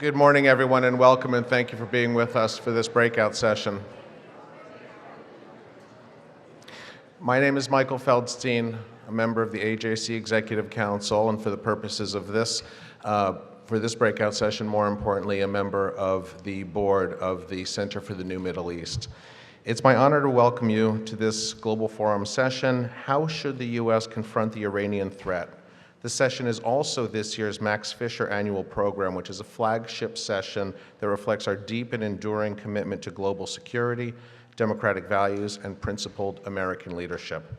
Good morning, everyone, and welcome, and thank you for being with us for this breakout session. My name is Michael Feldstein, a member of the AJC Executive Council, and for the purposes of this, for this breakout session, more importantly, a member of the board of the Center for the New Middle East. It's my honor to welcome you to this Global Forum session, How Should the U.S. Confront the Iranian Threat? The session is also this year's Max Fisher annual program, which is a flagship session that reflects our deep and enduring commitment to global security, democratic values, and principled American leadership.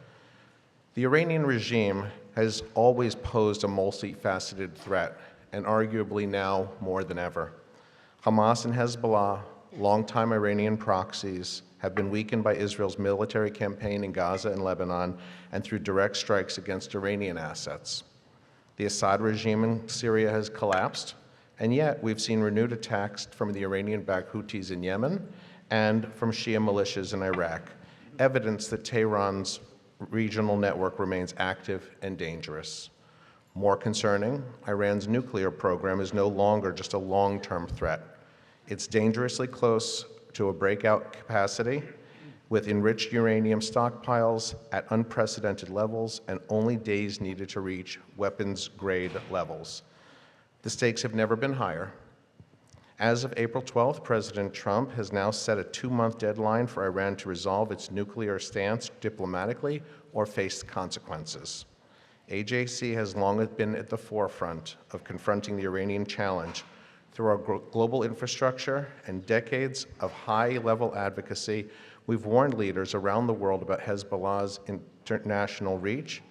The Iranian regime has always posed a multifaceted threat, and arguably now more than ever. Hamas and Hezbollah, longtime Iranian proxies, have been weakened by Israel's military campaign in Gaza and Lebanon and through direct strikes against Iranian assets. The Assad regime in Syria has collapsed, and yet we've seen renewed attacks from the Iranian-backed Houthis in Yemen and from Shia militias in Iraq, evidence that Tehran's regional network remains active and dangerous. More concerning, Iran's nuclear program is no longer just a long-term threat. It's dangerously close to a breakout capacity, with enriched uranium stockpiles at unprecedented levels and only days needed to reach weapons-grade levels. The stakes have never been higher. As of April 12th, President Trump has now set a 2-month deadline for Iran to resolve its nuclear stance diplomatically or face consequences. AJC has long been at the forefront of confronting the Iranian challenge through our global infrastructure and decades of high-level advocacy. We've warned leaders around the world about Hezbollah's international reach,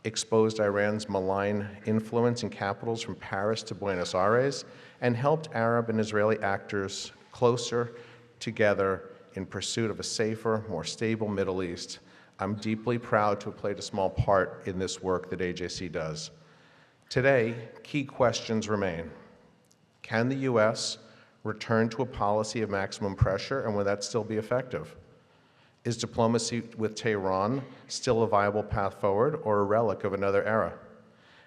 exposed Iran's malign influence in capitals from Paris to Buenos Aires, and helped Arab and Israeli actors closer together in pursuit of a safer, more stable Middle East. I'm deeply proud to have played a small part in this work that AJC does. Today, key questions remain. Can the U.S. return to a policy of maximum pressure, and will that still be effective? Is diplomacy with Tehran still a viable path forward or a relic of another era?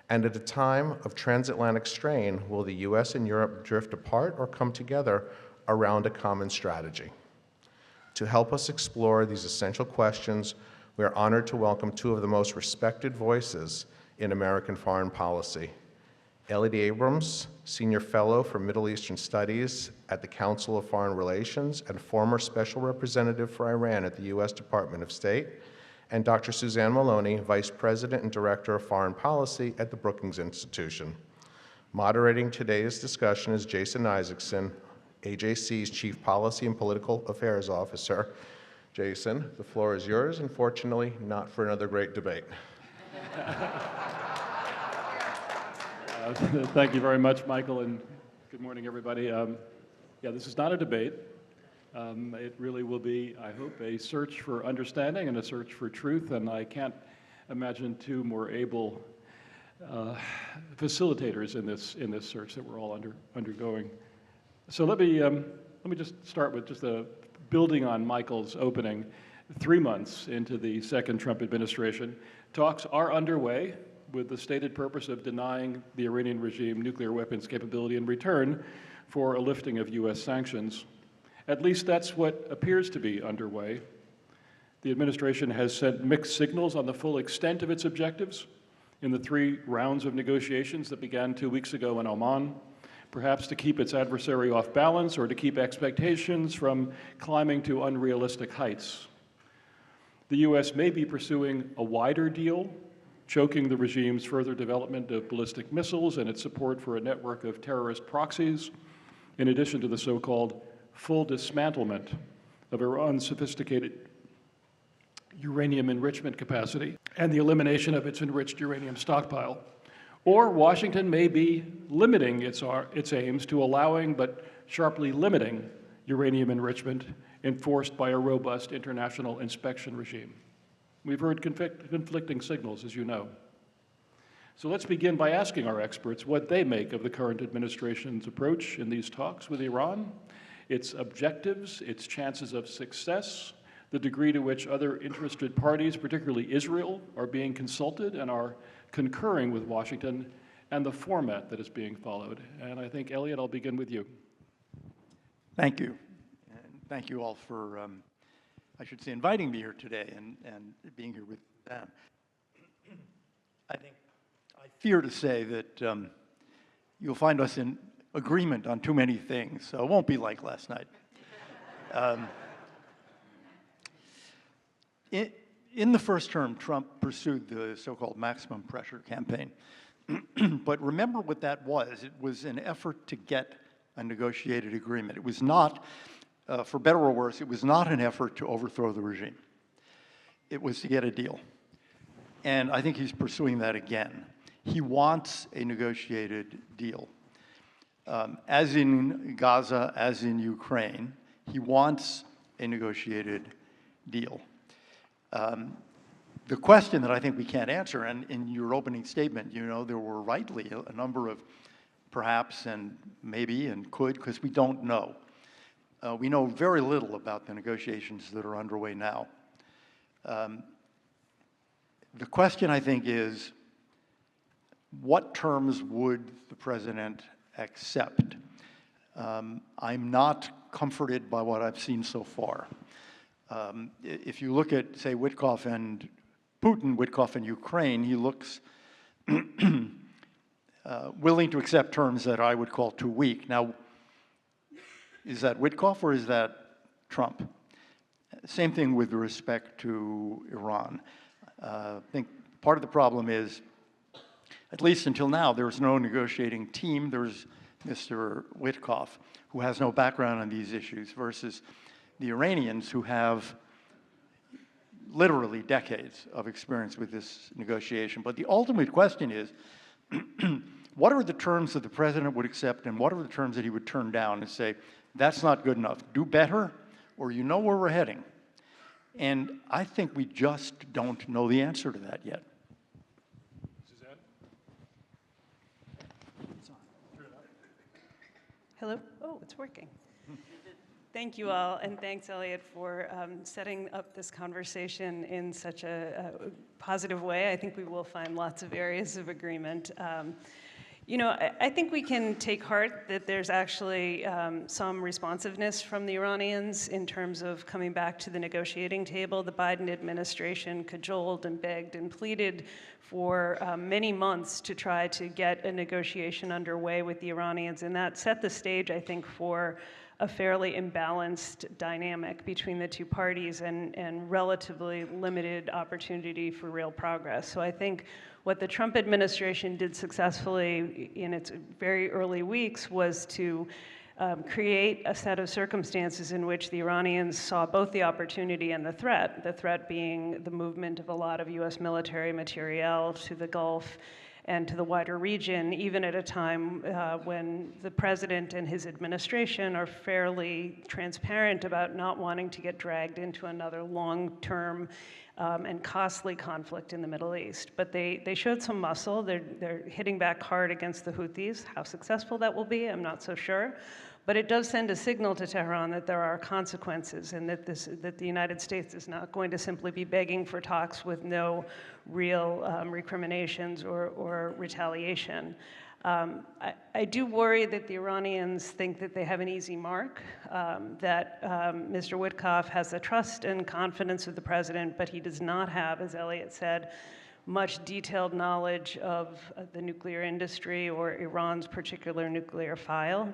And at a time of transatlantic strain, will the U.S. and Europe drift apart or come together around a common strategy? To help us explore these essential questions, we are honored to welcome two of the most respected voices in American foreign policy. Elliott Abrams, Senior Fellow for Middle Eastern Studies at the Council of Foreign Relations and former Special Representative for Iran at the U.S. Department of State, and Dr. Suzanne Maloney, Vice President and Director of Foreign Policy at the Brookings Institution. Moderating today's discussion is Jason Isaacson, AJC's Chief Policy and Political Affairs Officer. Jason, the floor is yours, and fortunately, not for another great debate. Thank you very much, Michael, and good morning, everybody. This is not a debate. It really will be, I hope, a search for understanding and a search for truth, and I can't imagine two more able facilitators in this search that we're all undergoing. So let me just start with just building on Michael's opening. 3 months into the second Trump administration, talks are underway with the stated purpose of denying the Iranian regime nuclear weapons capability in return for a lifting of U.S. sanctions. At least that's what appears to be underway. The administration has sent mixed signals on the full extent of its objectives in the 3 rounds of negotiations that began 2 weeks ago in Oman, perhaps to keep its adversary off balance or to keep expectations from climbing to unrealistic heights. The U.S. may be pursuing a wider deal, choking the regime's further development of ballistic missiles and its support for a network of terrorist proxies, in addition to the so-called full dismantlement of Iran's sophisticated uranium enrichment capacity and the elimination of its enriched uranium stockpile. Or Washington may be limiting its aims to allowing but sharply limiting uranium enrichment enforced by a robust international inspection regime. We've heard conflicting signals, as you know. So let's begin by asking our experts what they make of the current administration's approach in these talks with Iran, its objectives, its chances of success, the degree to which other interested parties, particularly Israel, are being consulted and are concurring with Washington, and the format that is being followed. And I think, Elliott, I'll begin with you. Thank you. And thank you all for, I should say, inviting me here today and being here with them. I fear to say that you'll find us in agreement on too many things, so it won't be like last night. In the first term, Trump pursued the so-called maximum pressure campaign. But remember what that was. It was an effort to get a negotiated agreement. It was not, for better or worse, it was not an effort to overthrow the regime. It was to get a deal. And I think he's pursuing that again. He wants a negotiated deal. As in Gaza, as in Ukraine, he wants a negotiated deal. The question that I think we can't answer, and in your opening statement, you know, there were rightly a number of perhaps and maybe and could, because we don't know. We know very little about the negotiations that are underway now. The question, I think, is what terms would the president accept? I'm not comforted by what I've seen so far. If you look at, say, Witkoff and Putin, Witkoff and Ukraine, he looks willing to accept terms that I would call too weak. Now, is that Witkoff or is that Trump? Same thing with respect to Iran. I think part of the problem is, at least until now, there's no negotiating team. There's Mr. Witkoff, who has no background on these issues, versus the Iranians, who have literally decades of experience with this negotiation. But the ultimate question is, what are the terms that the president would accept and what are the terms that he would turn down and say, that's not good enough, do better, or you know where we're heading? And I think we just don't know the answer to that yet. Suzanne? Hello? Oh, it's working. Thank you all, and thanks, Elliott, for setting up this conversation in such a positive way. I think we will find lots of areas of agreement. You know, I think we can take heart that there's actually some responsiveness from the Iranians in terms of coming back to the negotiating table. The Biden administration cajoled and begged and pleaded for many months to try to get a negotiation underway with the Iranians, and that set the stage, I think, for a fairly imbalanced dynamic between the two parties and relatively limited opportunity for real progress. So I think what the Trump administration did successfully in its very early weeks was to create a set of circumstances in which the Iranians saw both the opportunity and the threat being the movement of a lot of US military materiel to the Gulf and to the wider region, even at a time when the president and his administration are fairly transparent about not wanting to get dragged into another long-term and costly conflict in the Middle East. But they showed some muscle. They're hitting back hard against the Houthis. How successful that will be, I'm not so sure. But it does send a signal to Tehran that there are consequences and that the United States is not going to simply be begging for talks with no real recriminations or retaliation. I do worry that the Iranians think that they have an easy mark, that Mr. Witkoff has the trust and confidence of the president, but he does not have, as Elliott said, much detailed knowledge of the nuclear industry or Iran's particular nuclear file.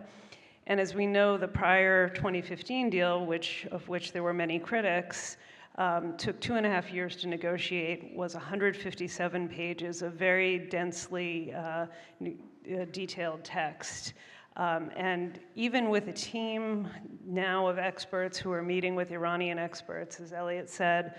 And as we know, the prior 2015 deal, of which there were many critics, took 2.5 years to negotiate, was 157 pages of very densely detailed text. And even with a team now of experts who are meeting with Iranian experts, as Elliott said,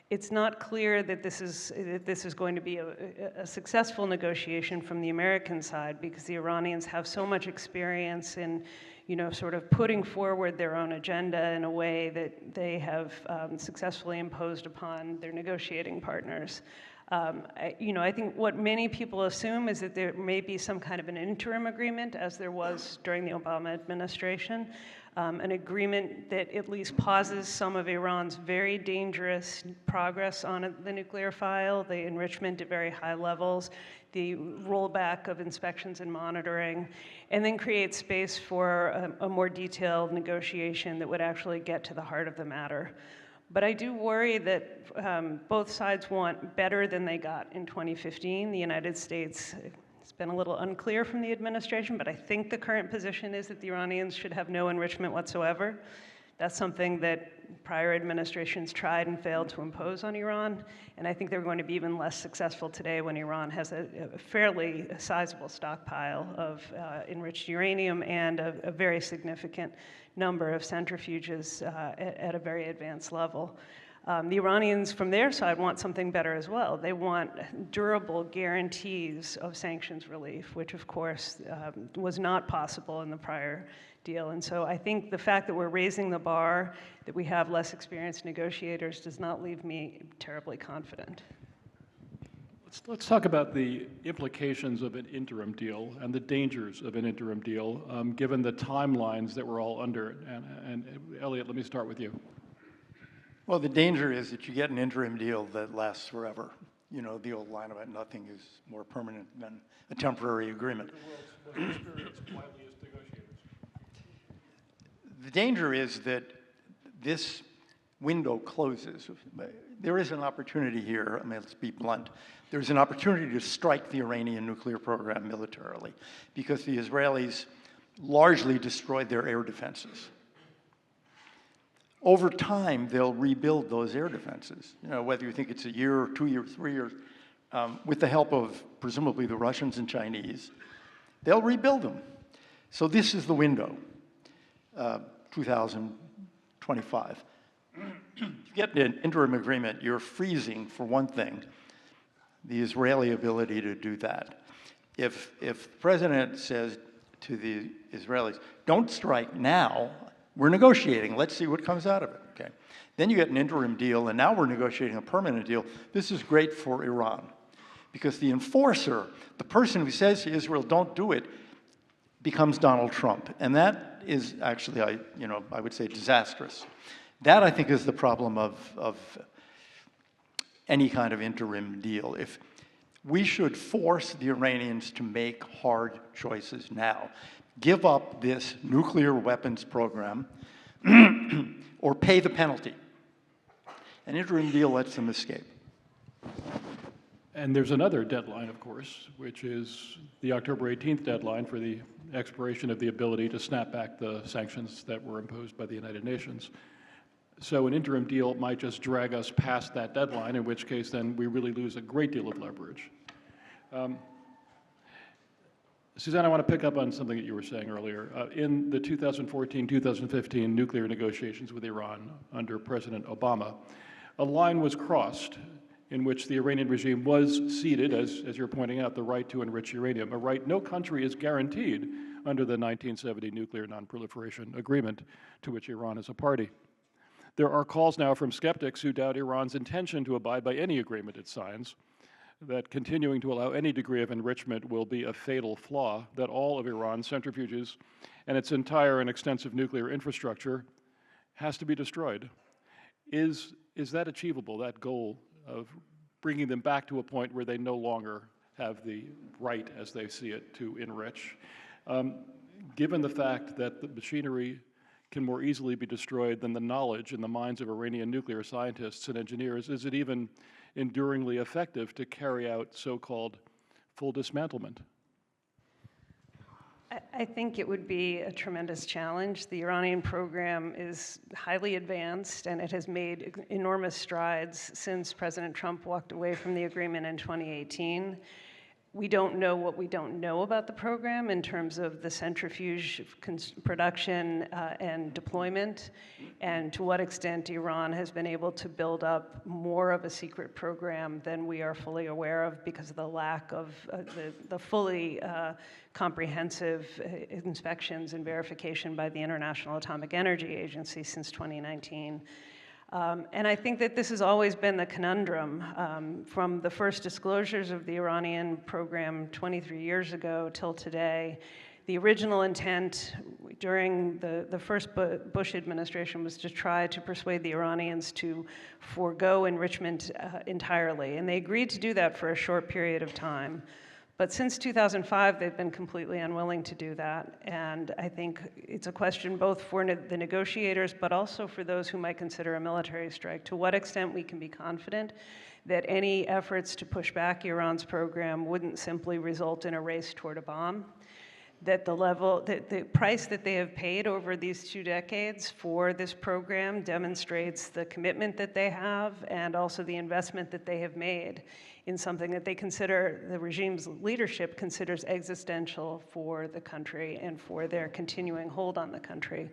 it's not clear that this is going to be a successful negotiation from the American side, because the Iranians have so much experience in, you know, sort of putting forward their own agenda in a way that they have successfully imposed upon their negotiating partners. I think what many people assume is that there may be some kind of an interim agreement, as there was during the Obama administration, an agreement that at least pauses some of Iran's very dangerous progress on the nuclear file, the enrichment at very high levels, the rollback of inspections and monitoring, and then create space for a more detailed negotiation that would actually get to the heart of the matter. But I do worry that both sides want better than they got in 2015. The United States, it's been a little unclear from the administration, but I think the current position is that the Iranians should have no enrichment whatsoever. That's something that prior administrations tried and failed to impose on Iran, and I think they're going to be even less successful today when Iran has a fairly sizable stockpile of enriched uranium and a very significant number of centrifuges at a very advanced level. The Iranians, from their side, want something better as well. They want durable guarantees of sanctions relief, which, of course, was not possible in the prior deal. And so I think the fact that we're raising the bar, that we have less experienced negotiators, does not leave me terribly confident. Let's talk about the implications of an interim deal and the dangers of an interim deal, given the timelines that we're all under. And Elliott, let me start with you. Well, the danger is that you get an interim deal that lasts forever. You know, the old line about nothing is more permanent than a temporary agreement. The danger is that this window closes. There is an opportunity here. I mean, let's be blunt. There's an opportunity to strike the Iranian nuclear program militarily because the Israelis largely destroyed their air defenses. Over time, they'll rebuild those air defenses. You know, whether you think it's a year, or 2 years, 3 years, with the help of presumably the Russians and Chinese, they'll rebuild them. So this is the window, 2025. If you get an interim agreement, you're freezing, for one thing, the Israeli ability to do that. If the president says to the Israelis, don't strike now, we're negotiating, let's see what comes out of it, okay? Then you get an interim deal, and now we're negotiating a permanent deal. This is great for Iran, because the enforcer, the person who says to Israel, don't do it, becomes Donald Trump. And that is actually, I would say, disastrous. That, I think, is the problem of any kind of interim deal. If we should force the Iranians to make hard choices now. Give up this nuclear weapons program or pay the penalty. An interim deal lets them escape. And there's another deadline, of course, which is the October 18th deadline for the expiration of the ability to snap back the sanctions that were imposed by the United Nations. So an interim deal might just drag us past that deadline, in which case then we really lose a great deal of leverage. Suzanne, I want to pick up on something that you were saying earlier. In the 2014-2015 nuclear negotiations with Iran under President Obama, a line was crossed in which the Iranian regime was ceded, as you're pointing out, the right to enrich uranium, a right no country is guaranteed under the 1970 Nuclear Non-Proliferation Agreement, to which Iran is a party. There are calls now from skeptics who doubt Iran's intention to abide by any agreement it signs, that continuing to allow any degree of enrichment will be a fatal flaw, that all of Iran's centrifuges and its entire and extensive nuclear infrastructure has to be destroyed. Is that achievable, that goal of bringing them back to a point where they no longer have the right, as they see it, to enrich? Given the fact that the machinery can more easily be destroyed than the knowledge in the minds of Iranian nuclear scientists and engineers, is it even enduringly effective to carry out so-called full dismantlement? I think it would be a tremendous challenge. The Iranian program is highly advanced, and it has made enormous strides since President Trump walked away from the agreement in 2018. We don't know what we don't know about the program in terms of the centrifuge production and deployment, and to what extent Iran has been able to build up more of a secret program than we are fully aware of because of the lack of the fully comprehensive inspections and verification by the International Atomic Energy Agency since 2019. And I think that this has always been the conundrum from the first disclosures of the Iranian program 23 years ago till today. The original intent during the first Bush administration was to try to persuade the Iranians to forego enrichment entirely. And they agreed to do that for a short period of time. But since 2005, they've been completely unwilling to do that. And I think it's a question both for the negotiators, but also for those who might consider a military strike, to what extent we can be confident that any efforts to push back Iran's program wouldn't simply result in a race toward a bomb, that the price that they have paid over these 2 decades for this program demonstrates the commitment that they have and also the investment that they have made in something that they consider, the regime's leadership considers existential for the country and for their continuing hold on the country.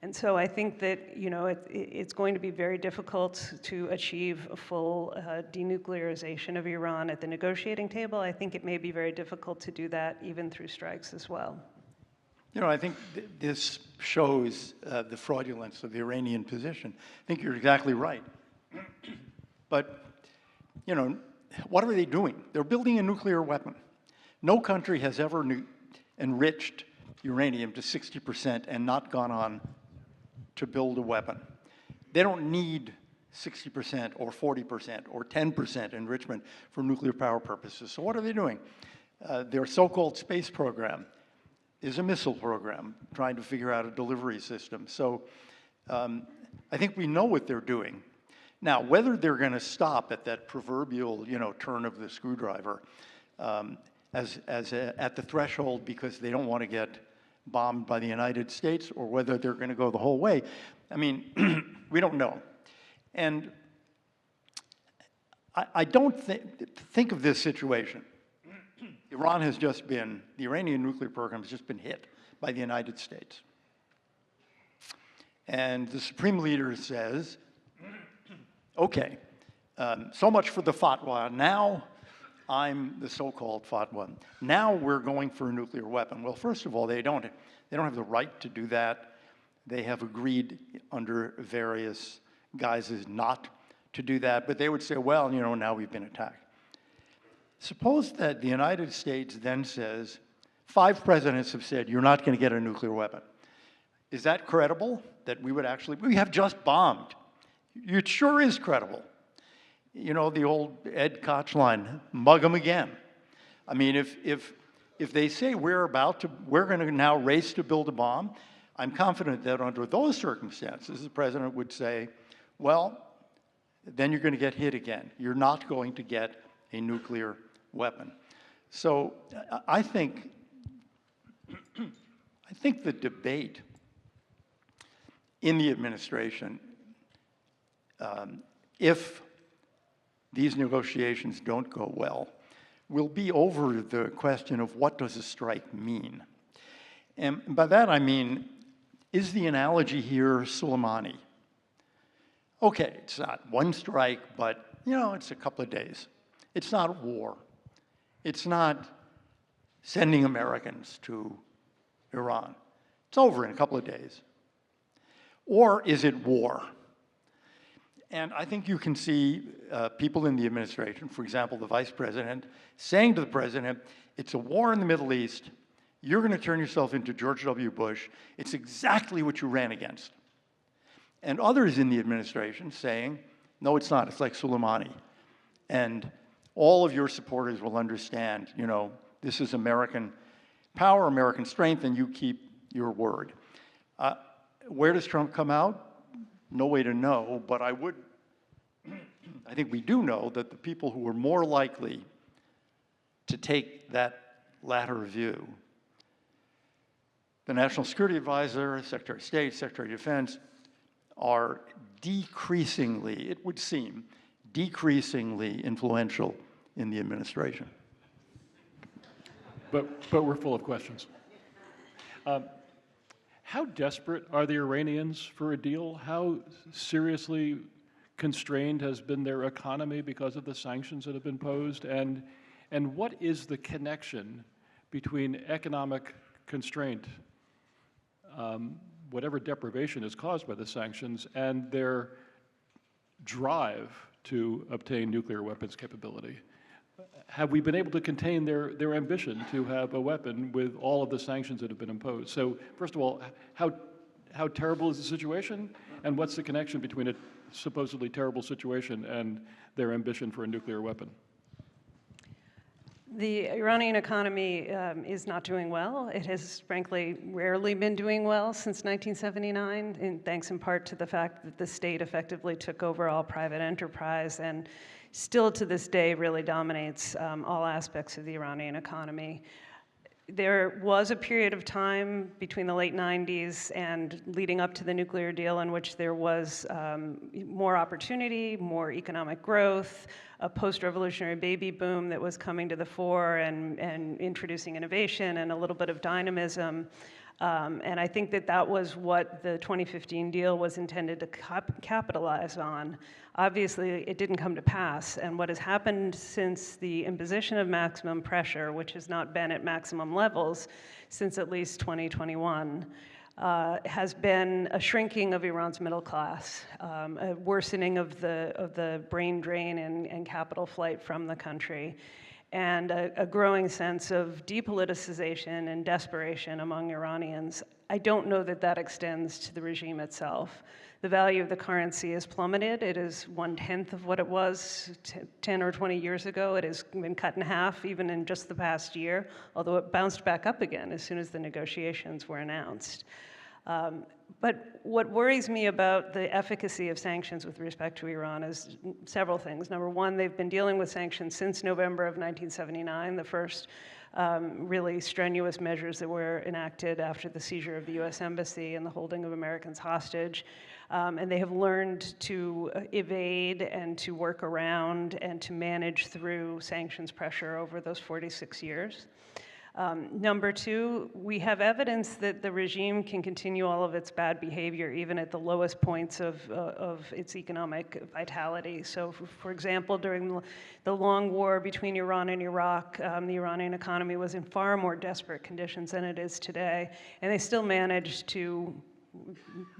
And so I think that, it's going to be very difficult to achieve a full denuclearization of Iran at the negotiating table. I think it may be very difficult to do that even through strikes as well. I think this shows the fraudulence of the Iranian position. I think you're exactly right. But, what are they doing? They're building a nuclear weapon. No country has ever enriched uranium to 60% and not gone on to build a weapon. They don't need 60% or 40% or 10% enrichment for nuclear power purposes. So what are they doing? Their so-called space program is a missile program, trying to figure out a delivery system. So I think we know what they're doing. Now, whether they're going to stop at that proverbial, turn of the screwdriver at the threshold because they don't want to get bombed by the United States, or whether they're going to go the whole way, we don't know. And I don't think of this situation. The Iranian nuclear program has just been hit by the United States. And the supreme leader says, okay, so much for the fatwa. Now I'm the so-called fatwa. Now we're going for a nuclear weapon. Well, first of all, they don't have the right to do that. They have agreed under various guises not to do that, but they would say, well, now we've been attacked. Suppose that the United States then says, 5 presidents have said, you're not going to get a nuclear weapon. Is that credible? That we have just bombed. It sure is credible. The old Ed Koch line, mug them again. If they say we're going to now race to build a bomb, I'm confident that under those circumstances, the president would say, well, then you're going to get hit again. You're not going to get a nuclear weapon. So I think the debate in the administration, if these negotiations don't go well, will be over the question of what does a strike mean. And by that I mean, is the analogy here Soleimani? Okay, it's not one strike, but it's a couple of days. It's not war. It's not sending Americans to Iran. It's over in a couple of days. Or is it war? And I think you can see people in the administration, for example, the vice president, saying to the president, it's a war in the Middle East. You're going to turn yourself into George W. Bush. It's exactly what you ran against. And others in the administration saying, no, it's not. It's like Soleimani. And all of your supporters will understand, this is American power, American strength, and you keep your word. Where does Trump come out? No way to know, but I think we do know that the people who are more likely to take that latter view, the National Security Advisor, Secretary of State, Secretary of Defense, are decreasingly, it would seem, decreasingly influential in the administration. But we're full of questions. How desperate are the Iranians for a deal? How seriously constrained has been their economy because of the sanctions that have been posed? And what is the connection between economic constraint, whatever deprivation is caused by the sanctions, and their drive to obtain nuclear weapons capability? Have we been able to contain their ambition to have a weapon with all of the sanctions that have been imposed? So first of all, how terrible is the situation, and what's the connection between a supposedly terrible situation and their ambition for a nuclear weapon? The Iranian economy is not doing well. It has, frankly, rarely been doing well since 1979, thanks in part to the fact that the state effectively took over all private enterprise and still to this day really dominates all aspects of the Iranian economy. There was a period of time between the late 90s and leading up to the nuclear deal in which there was more opportunity, more economic growth, a post-revolutionary baby boom that was coming to the fore and introducing innovation and a little bit of dynamism. And I think that that was what the 2015 deal was intended to capitalize on. Obviously, it didn't come to pass, and what has happened since the imposition of maximum pressure, which has not been at maximum levels since at least 2021, has been a shrinking of Iran's middle class, a worsening of the brain drain and capital flight from the country, and a growing sense of depoliticization and desperation among Iranians. I don't know that that extends to the regime itself. The value of the currency has plummeted. It is 1/10 of what it was 10 or 20 years ago. It has been cut in half even in just the past year, although it bounced back up again as soon as the negotiations were announced. But what worries me about the efficacy of sanctions with respect to Iran is several things. Number one, they've been dealing with sanctions since November of 1979, the first really strenuous measures that were enacted after the seizure of the US Embassy and the holding of Americans hostage. And they have learned to evade and to work around and to manage through sanctions pressure over those 46 years. Number two, we have evidence that the regime can continue all of its bad behavior even at the lowest points of its economic vitality. So, for example, during the long war between Iran and Iraq, the Iranian economy was in far more desperate conditions than it is today, and they still managed to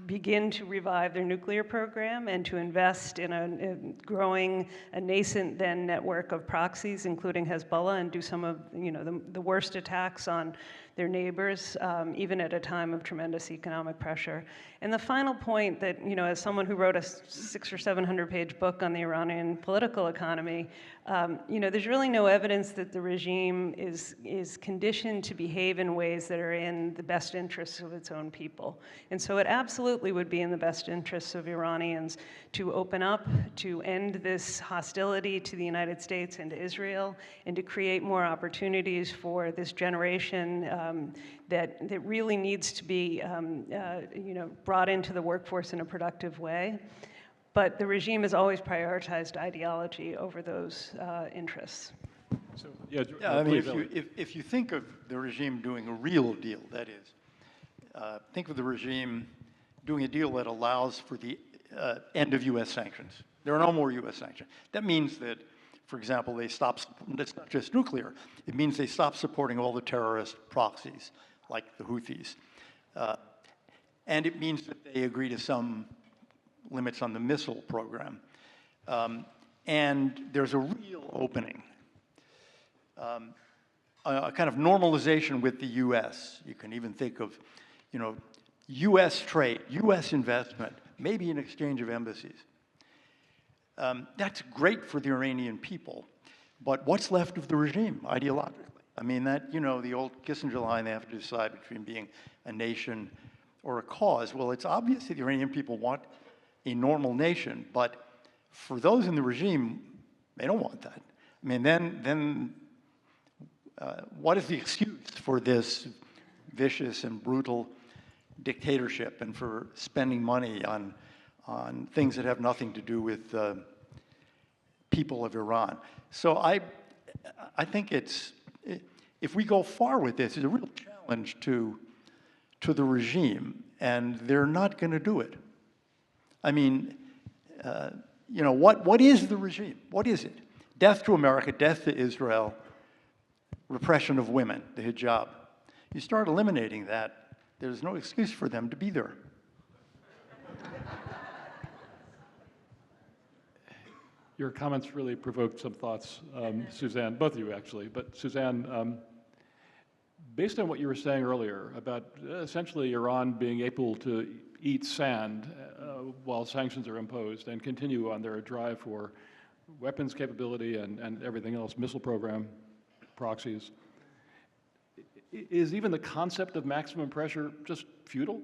begin to revive their nuclear program and to invest in a nascent then network of proxies, including Hezbollah, and do some of the worst attacks on their neighbors, even at a time of tremendous economic pressure. And the final point that, as someone who wrote a 600 or 700 page book on the Iranian political economy, there's really no evidence that the regime is conditioned to behave in ways that are in the best interests of its own people. And so it absolutely would be in the best interests of Iranians to open up, to end this hostility to the United States and to Israel, and to create more opportunities for this generation that really needs to be brought into the workforce in a productive way. But the regime has always prioritized ideology over those interests. So, I mean, please, if you think of the regime doing a real deal, that is, think of the regime doing a deal that allows for the end of U.S. sanctions. There are no more U.S. sanctions. That means that, for example, they stop, it's not just nuclear, it means they stop supporting all the terrorist proxies, like the Houthis. And it means that they agree to some limits on the missile program. And there's a real opening, a kind of normalization with the U.S. You can even think of, U.S. trade, U.S. investment, maybe an exchange of embassies. That's great for the Iranian people, but what's left of the regime ideologically? I mean, the old Kissinger line, they have to decide between being a nation or a cause. Well, it's obvious that the Iranian people want a normal nation, but for those in the regime, they don't want that. I mean, then what is the excuse for this vicious and brutal dictatorship and for spending money on things that have nothing to do with the people of Iran? So I think if we go far with this, it's a real challenge to the regime, and they're not going to do it. I mean, what is the regime? What is it? Death to America, death to Israel, repression of women, the hijab. You start eliminating that, there's no excuse for them to be there. Your comments really provoked some thoughts, Suzanne, both of you actually. But Suzanne, based on what you were saying earlier about essentially Iran being able to eat sand while sanctions are imposed and continue on their drive for weapons capability and everything else, missile program, proxies. Is even the concept of maximum pressure just futile?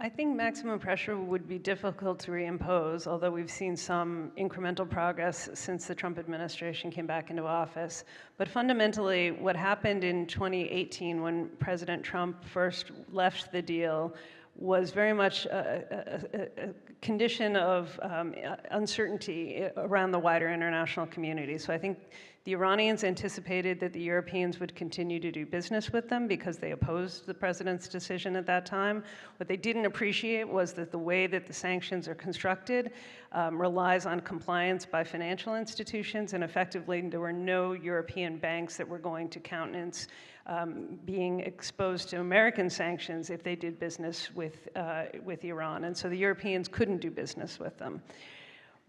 I think maximum pressure would be difficult to reimpose, although we've seen some incremental progress since the Trump administration came back into office. But fundamentally, what happened in 2018 when President Trump first left the deal was very much a condition of uncertainty around the wider international community. So I think the Iranians anticipated that the Europeans would continue to do business with them because they opposed the president's decision at that time. What they didn't appreciate was that the way that the sanctions are constructed relies on compliance by financial institutions, and effectively there were no European banks that were going to countenance being exposed to American sanctions if they did business with Iran. And so the Europeans couldn't do business with them.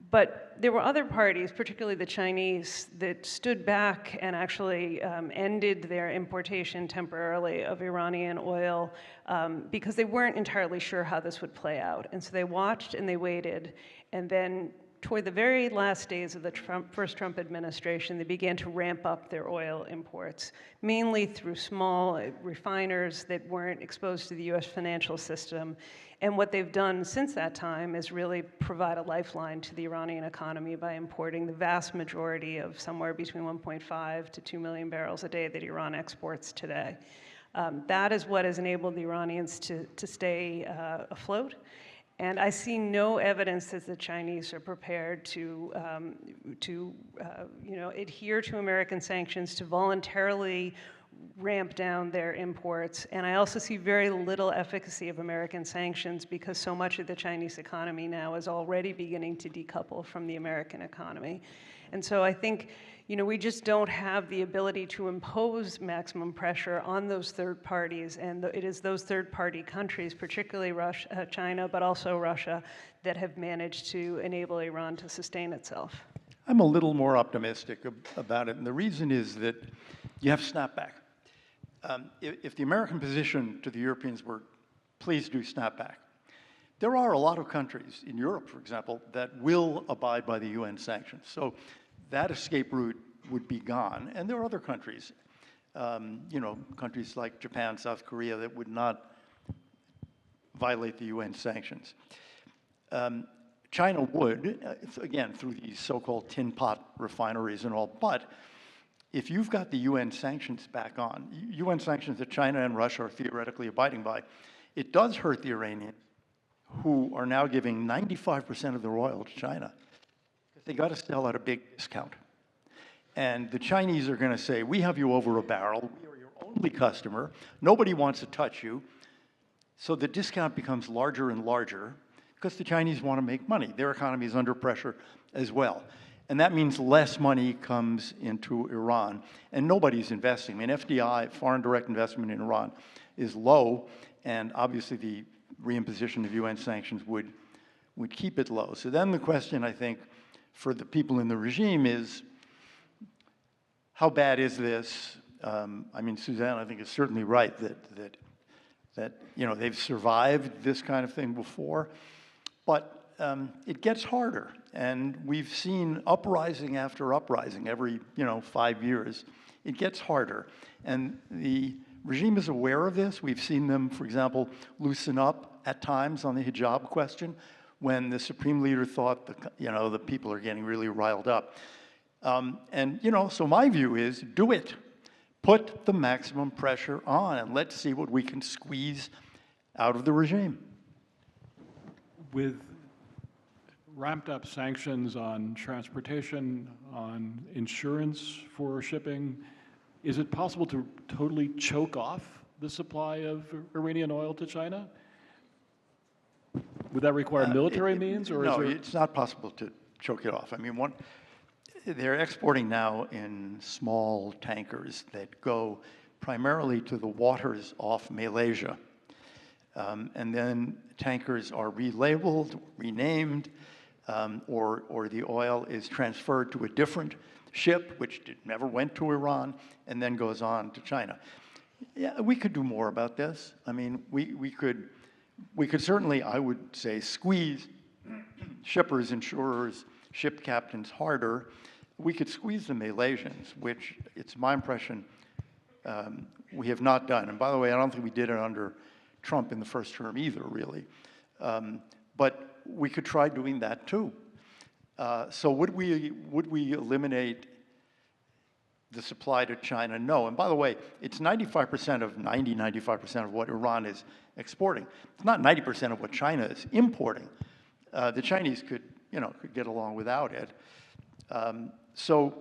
But there were other parties, particularly the Chinese, that stood back and actually ended their importation temporarily of Iranian oil because they weren't entirely sure how this would play out. And so they watched and they waited. And then toward the very last days of the first Trump administration, they began to ramp up their oil imports, mainly through small refiners that weren't exposed to the US financial system. And what they've done since that time is really provide a lifeline to the Iranian economy by importing the vast majority of somewhere between 1.5 to 2 million barrels a day that Iran exports today. That is what has enabled the Iranians to stay afloat. And I see no evidence that the Chinese are prepared to adhere to American sanctions, to voluntarily ramp down their imports. And I also see very little efficacy of American sanctions because so much of the Chinese economy now is already beginning to decouple from the American economy. And so I think, we just don't have the ability to impose maximum pressure on those third parties. And it is those third-party countries, particularly Russia, China, but also Russia, that have managed to enable Iran to sustain itself. I'm a little more optimistic about it, and the reason is that you have snapback. If the American position to the Europeans were, please do snapback, there are a lot of countries in Europe, for example, that will abide by the UN sanctions. So that escape route would be gone. And there are other countries, countries like Japan, South Korea, that would not violate the UN sanctions. China would, again, through these so-called tin pot refineries and all, but if you've got the UN sanctions back on, UN sanctions that China and Russia are theoretically abiding by, it does hurt the Iranians, who are now giving 95% of their oil to China. They got to sell at a big discount. And the Chinese are going to say, we have you over a barrel, we are your only customer, nobody wants to touch you. So the discount becomes larger and larger because the Chinese want to make money. Their economy is under pressure as well. And that means less money comes into Iran, and nobody's investing. I mean, FDI, foreign direct investment in Iran, is low, and obviously the reimposition of UN sanctions would keep it low. So then the question, I think, for the people in the regime is, how bad is this? I mean, Suzanne, I think, is certainly right that they've survived this kind of thing before, but it gets harder. And we've seen uprising after uprising every 5 years. It gets harder. And the regime is aware of this. We've seen them, for example, loosen up at times on the hijab question when the supreme leader thought the people are getting really riled up. So my view is do it. Put the maximum pressure on and let's see what we can squeeze out of the regime. With ramped up sanctions on transportation, on insurance for shipping, is it possible to totally choke off the supply of Iranian oil to China? Would that require military means, or no, is it's not possible to choke it off. I mean, they're exporting now in small tankers that go primarily to the waters off Malaysia. And then tankers are relabeled, renamed, or the oil is transferred to a different ship, which never went to Iran, and then goes on to China. Yeah, we could do more about this. I mean, we could certainly, I would say, squeeze shippers, insurers, ship captains harder. we could squeeze the Malaysians, which it's my impression we have not done. And by the way, I don't think we did it under Trump in the first term either, really. But we could try doing that too. So would we eliminate the supply to China? No. And by the way, it's 95% of 95% of what Iran is exporting. It's not 90% of what China is importing. The Chinese could get along without it. So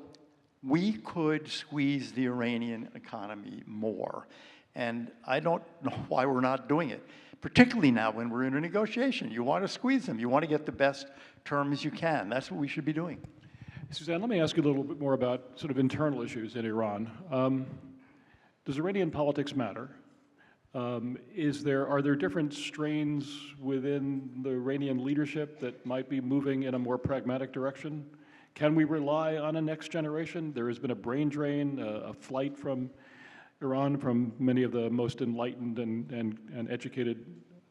we could squeeze the Iranian economy more. And I don't know why we're not doing it, particularly now when we're in a negotiation. You want to squeeze them. You want to get the best terms you can. That's what we should be doing. Suzanne, let me ask you a little bit more about sort of internal issues in Iran. Does Iranian politics matter? Are there different strains within the Iranian leadership that might be moving in a more pragmatic direction? Can we rely on a next generation? There has been a brain drain, a flight from Iran from many of the most enlightened and educated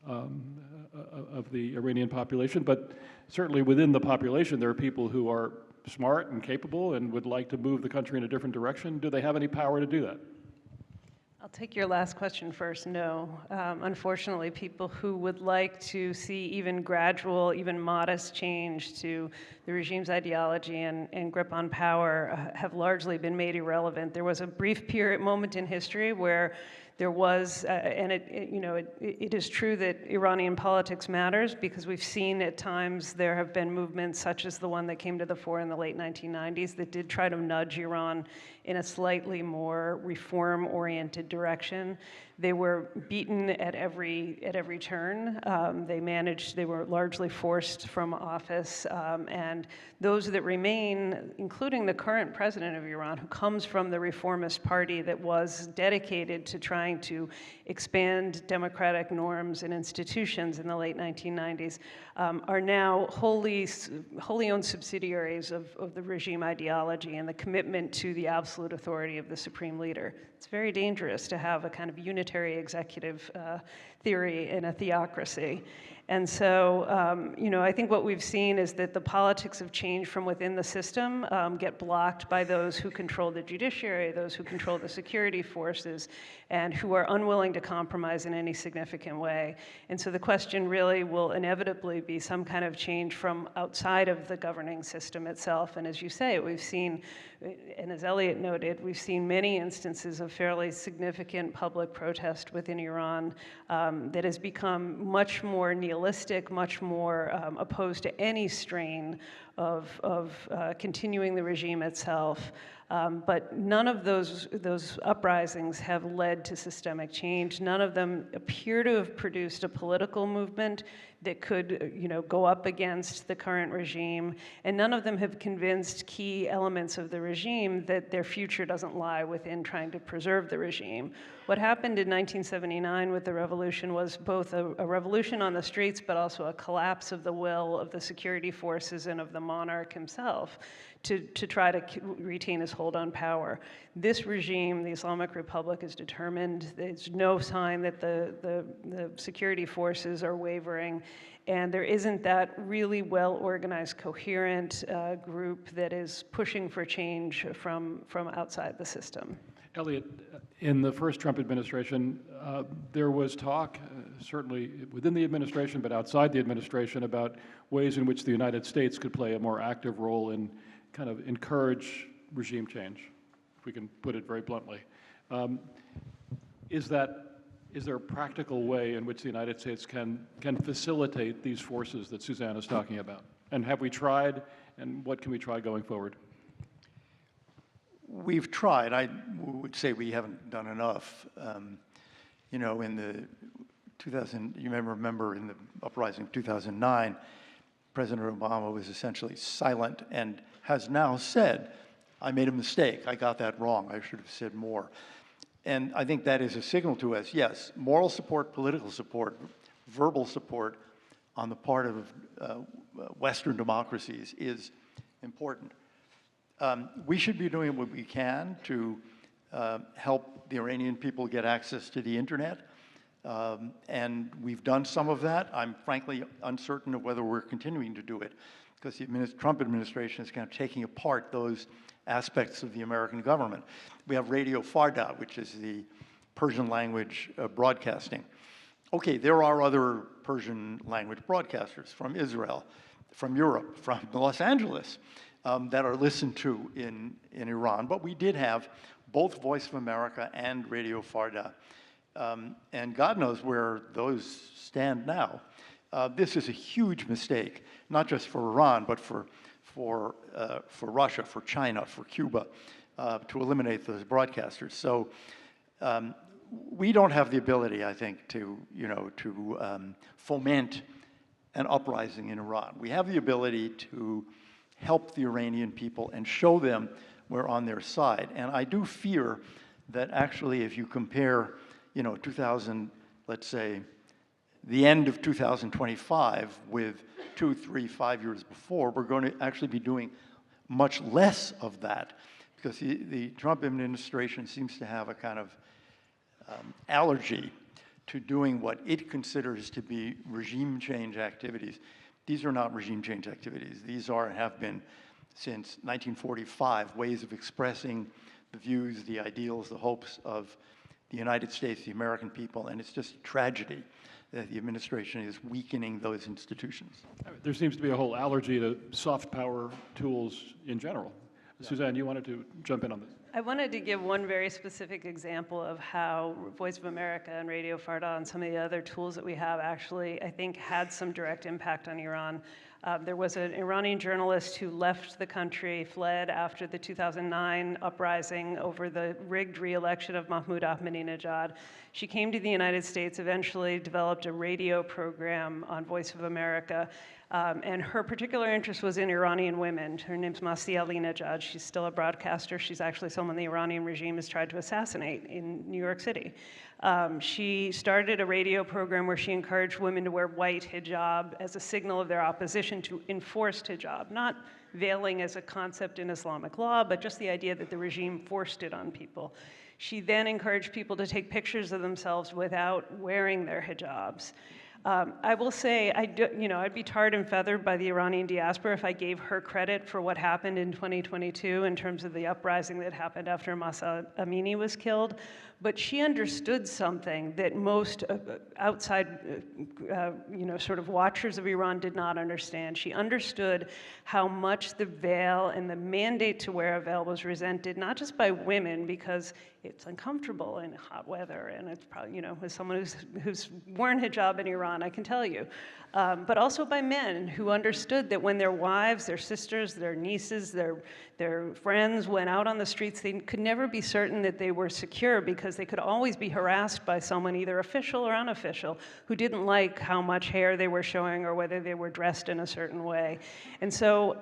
of the Iranian population, but certainly within the population there are people who are smart and capable and would like to move the country in a different direction. Do they have any power to do that? I'll take your last question first. No. Unfortunately, people who would like to see even gradual, even modest change to the regime's ideology and grip on power have largely been made irrelevant. There was a brief moment in history where there was, and it is true that Iranian politics matters, because we've seen at times there have been movements such as the one that came to the fore in the late 1990s that did try to nudge Iran in a slightly more reform-oriented direction. They were beaten at every turn. They were largely forced from office, and those that remain, including the current president of Iran, who comes from the reformist party that was dedicated to trying to expand democratic norms and institutions in the late 1990s, are now wholly owned subsidiaries of the regime ideology and the commitment to the absolute authority of the supreme leader. It's very dangerous to have a kind of unitary executive theory in a theocracy. And so, I think what we've seen is that the politics of change from within the system get blocked by those who control the judiciary, those who control the security forces, and who are unwilling to compromise in any significant way. And so the question really will inevitably be some kind of change from outside of the governing system itself. And as you say, we've seen, and as Elliott noted, we've seen many instances of fairly significant public protest within Iran that has become much more nihilistic, much more opposed to any strain of continuing the regime itself. But none of those uprisings have led to systemic change. None of them appear to have produced a political movement that could, go up against the current regime. And none of them have convinced key elements of the regime that their future doesn't lie within trying to preserve the regime. What happened in 1979 with the revolution was both a revolution on the streets, but also a collapse of the will of the security forces and of the monarch himself to try to retain his hold on power. This regime, the Islamic Republic, is determined. There's no sign that the security forces are wavering, and there isn't that really well-organized, coherent group that is pushing for change from outside the system. Elliott, in the first Trump administration, there was talk, certainly within the administration, but outside the administration, about ways in which the United States could play a more active role in kind of encourage regime change, if we can put it very bluntly. Is there a practical way in which the United States can facilitate these forces that Suzanne is talking about? And have we tried, and what can we try going forward? We've tried. I would say we haven't done enough. In the you may remember in the uprising of 2009, President Obama was essentially silent and has now said, I made a mistake. I got that wrong. I should have said more. And I think that is a signal to us, yes, moral support, political support, verbal support on the part of Western democracies is important. We should be doing what we can to help the Iranian people get access to the internet. And we've done some of that. I'm frankly uncertain of whether we're continuing to do it. because the Trump administration is kind of taking apart those aspects of the American government. We have Radio Farda, which is the Persian language broadcasting. Okay, there are other Persian language broadcasters from Israel, from Europe, from Los Angeles, that are listened to in Iran. But we did have both Voice of America and Radio Farda. And God knows where those stand now. This is a huge mistake, not just for Iran, but for Russia, for China, for Cuba, to eliminate those broadcasters. So we don't have the ability, I think, to foment an uprising in Iran. We have the ability to help the Iranian people and show them we're on their side. And I do fear that actually, if you compare, let's say, the end of 2025 with 2, 3, 5 years before, we're going to actually be doing much less of that, because the Trump administration seems to have a kind of allergy to doing what it considers to be regime change activities. These are not regime change activities. These are and have been since 1945 ways of expressing the views, the ideals, the hopes of the United States, the American people, and it's just a tragedy that the administration is weakening those institutions. There seems to be a whole allergy to soft power tools in general. Yeah. Suzanne, you wanted to jump in on this. I wanted to give one very specific example of how Voice of America and Radio Farda and some of the other tools that we have actually, I think, had some direct impact on Iran. There was an Iranian journalist who left the country, fled after the 2009 uprising over the rigged re-election of Mahmoud Ahmadinejad. She came to the United States, eventually developed a radio program on Voice of America, and her particular interest was in Iranian women. Her name's Masih Alinejad. She's still a broadcaster. She's actually someone the Iranian regime has tried to assassinate in New York City. She started a radio program where she encouraged women to wear white hijab as a signal of their opposition to enforced hijab, not veiling as a concept in Islamic law, but just the idea that the regime forced it on people. She then encouraged people to take pictures of themselves without wearing their hijabs. I will say, I'd be tarred and feathered by the Iranian diaspora if I gave her credit for what happened in 2022 in terms of the uprising that happened after Mahsa Amini was killed. But she understood something that most outside, sort of watchers of Iran did not understand. She understood how much the veil and the mandate to wear a veil was resented, not just by women, because it's uncomfortable in hot weather, and it's probably, as someone who's worn hijab in Iran, I can tell you, but also by men who understood that when their wives, their sisters, their nieces, their friends went out on the streets, they could never be certain that they were secure, because they could always be harassed by someone, either official or unofficial, who didn't like how much hair they were showing or whether they were dressed in a certain way. And so,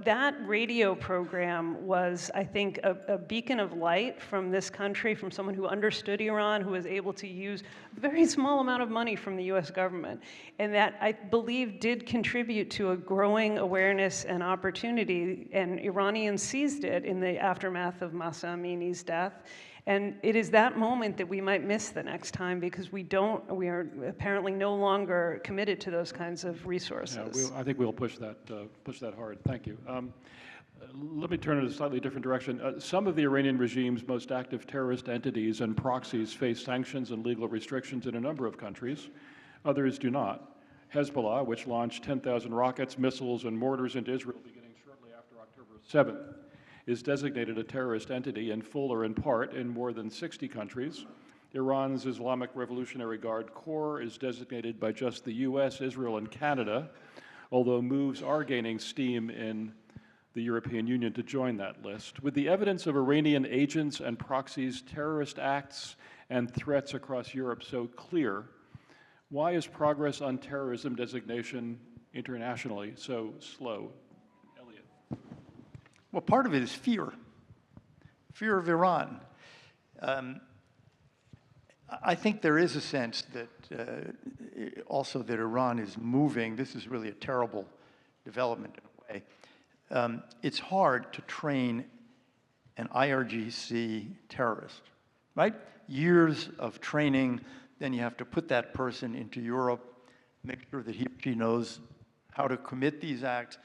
that radio program was, I think, a beacon of light from this country, from someone who understood Iran, who was able to use a very small amount of money from the US government. And that, I believe, did contribute to a growing awareness and opportunity, and Iranians seized it in the aftermath of Mahsa Amini's death. And it is that moment that we might miss the next time, because we are apparently no longer committed to those kinds of resources. Yeah, I think we'll push that hard. Thank you. Let me turn in a slightly different direction. Some of the Iranian regime's most active terrorist entities and proxies face sanctions and legal restrictions in a number of countries. Others do not. Hezbollah, which launched 10,000 rockets, missiles, and mortars into Israel beginning shortly after October 7th, is designated a terrorist entity in full or in part in more than 60 countries. Iran's Islamic Revolutionary Guard Corps is designated by just the US, Israel, and Canada, although moves are gaining steam in the European Union to join that list. With the evidence of Iranian agents and proxies, terrorist acts, and threats across Europe so clear, why is progress on terrorism designation internationally so slow? Elliott. Well, part of it is fear of Iran. I think there is a sense that also that Iran is moving. This is really a terrible development in a way. It's hard to train an IRGC terrorist, right? Years of training, then you have to put that person into Europe, make sure that he or she knows how to commit these acts,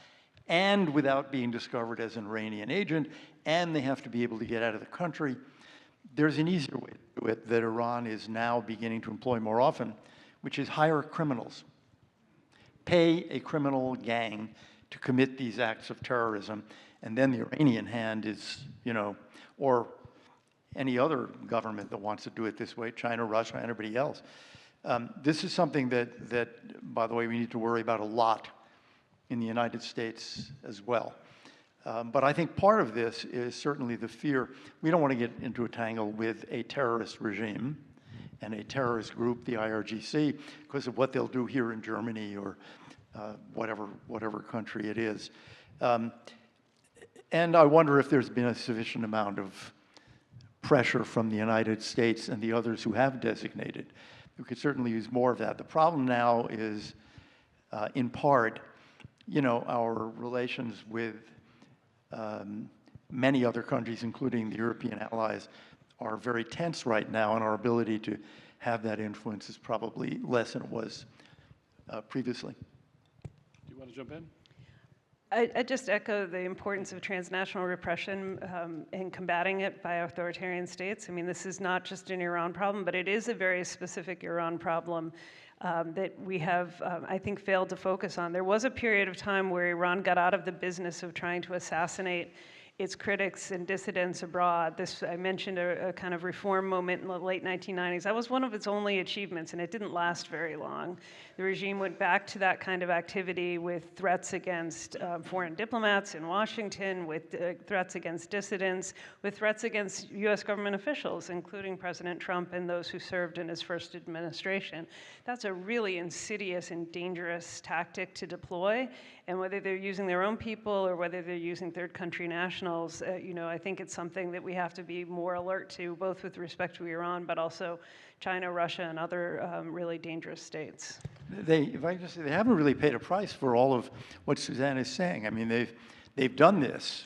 and without being discovered as an Iranian agent, and they have to be able to get out of the country. There's an easier way to do it that Iran is now beginning to employ more often, which is hire criminals. Pay a criminal gang to commit these acts of terrorism, and then the Iranian hand is, or any other government that wants to do it this way, China, Russia, anybody else. This is something that, by the way, we need to worry about a lot in the United States as well. But I think part of this is certainly the fear. We don't want to get into a tangle with a terrorist regime and a terrorist group, the IRGC, because of what they'll do here in Germany or whatever country it is. And I wonder if there's been a sufficient amount of pressure from the United States and the others who have designated. We could certainly use more of that. The problem now is, in part, our relations with many other countries, including the European allies, are very tense right now, and our ability to have that influence is probably less than it was previously. Do you want to jump in? I just echo the importance of transnational repression and combating it by authoritarian states. I mean, this is not just an Iran problem, but it is a very specific Iran problem that we have, I think, failed to focus on. There was a period of time where Iran got out of the business of trying to assassinate its critics and dissidents abroad. I mentioned a kind of reform moment in the late 1990s. That was one of its only achievements, and it didn't last very long. The regime went back to that kind of activity with threats against foreign diplomats in Washington, with threats against dissidents, with threats against US government officials, including President Trump and those who served in his first administration. That's a really insidious and dangerous tactic to deploy, and whether they're using their own people or whether they're using third country nationals, I think it's something that we have to be more alert to, both with respect to Iran, but also China, Russia, and other really dangerous states. If I just say, they haven't really paid a price for all of what Suzanne is saying. I mean, they've done this.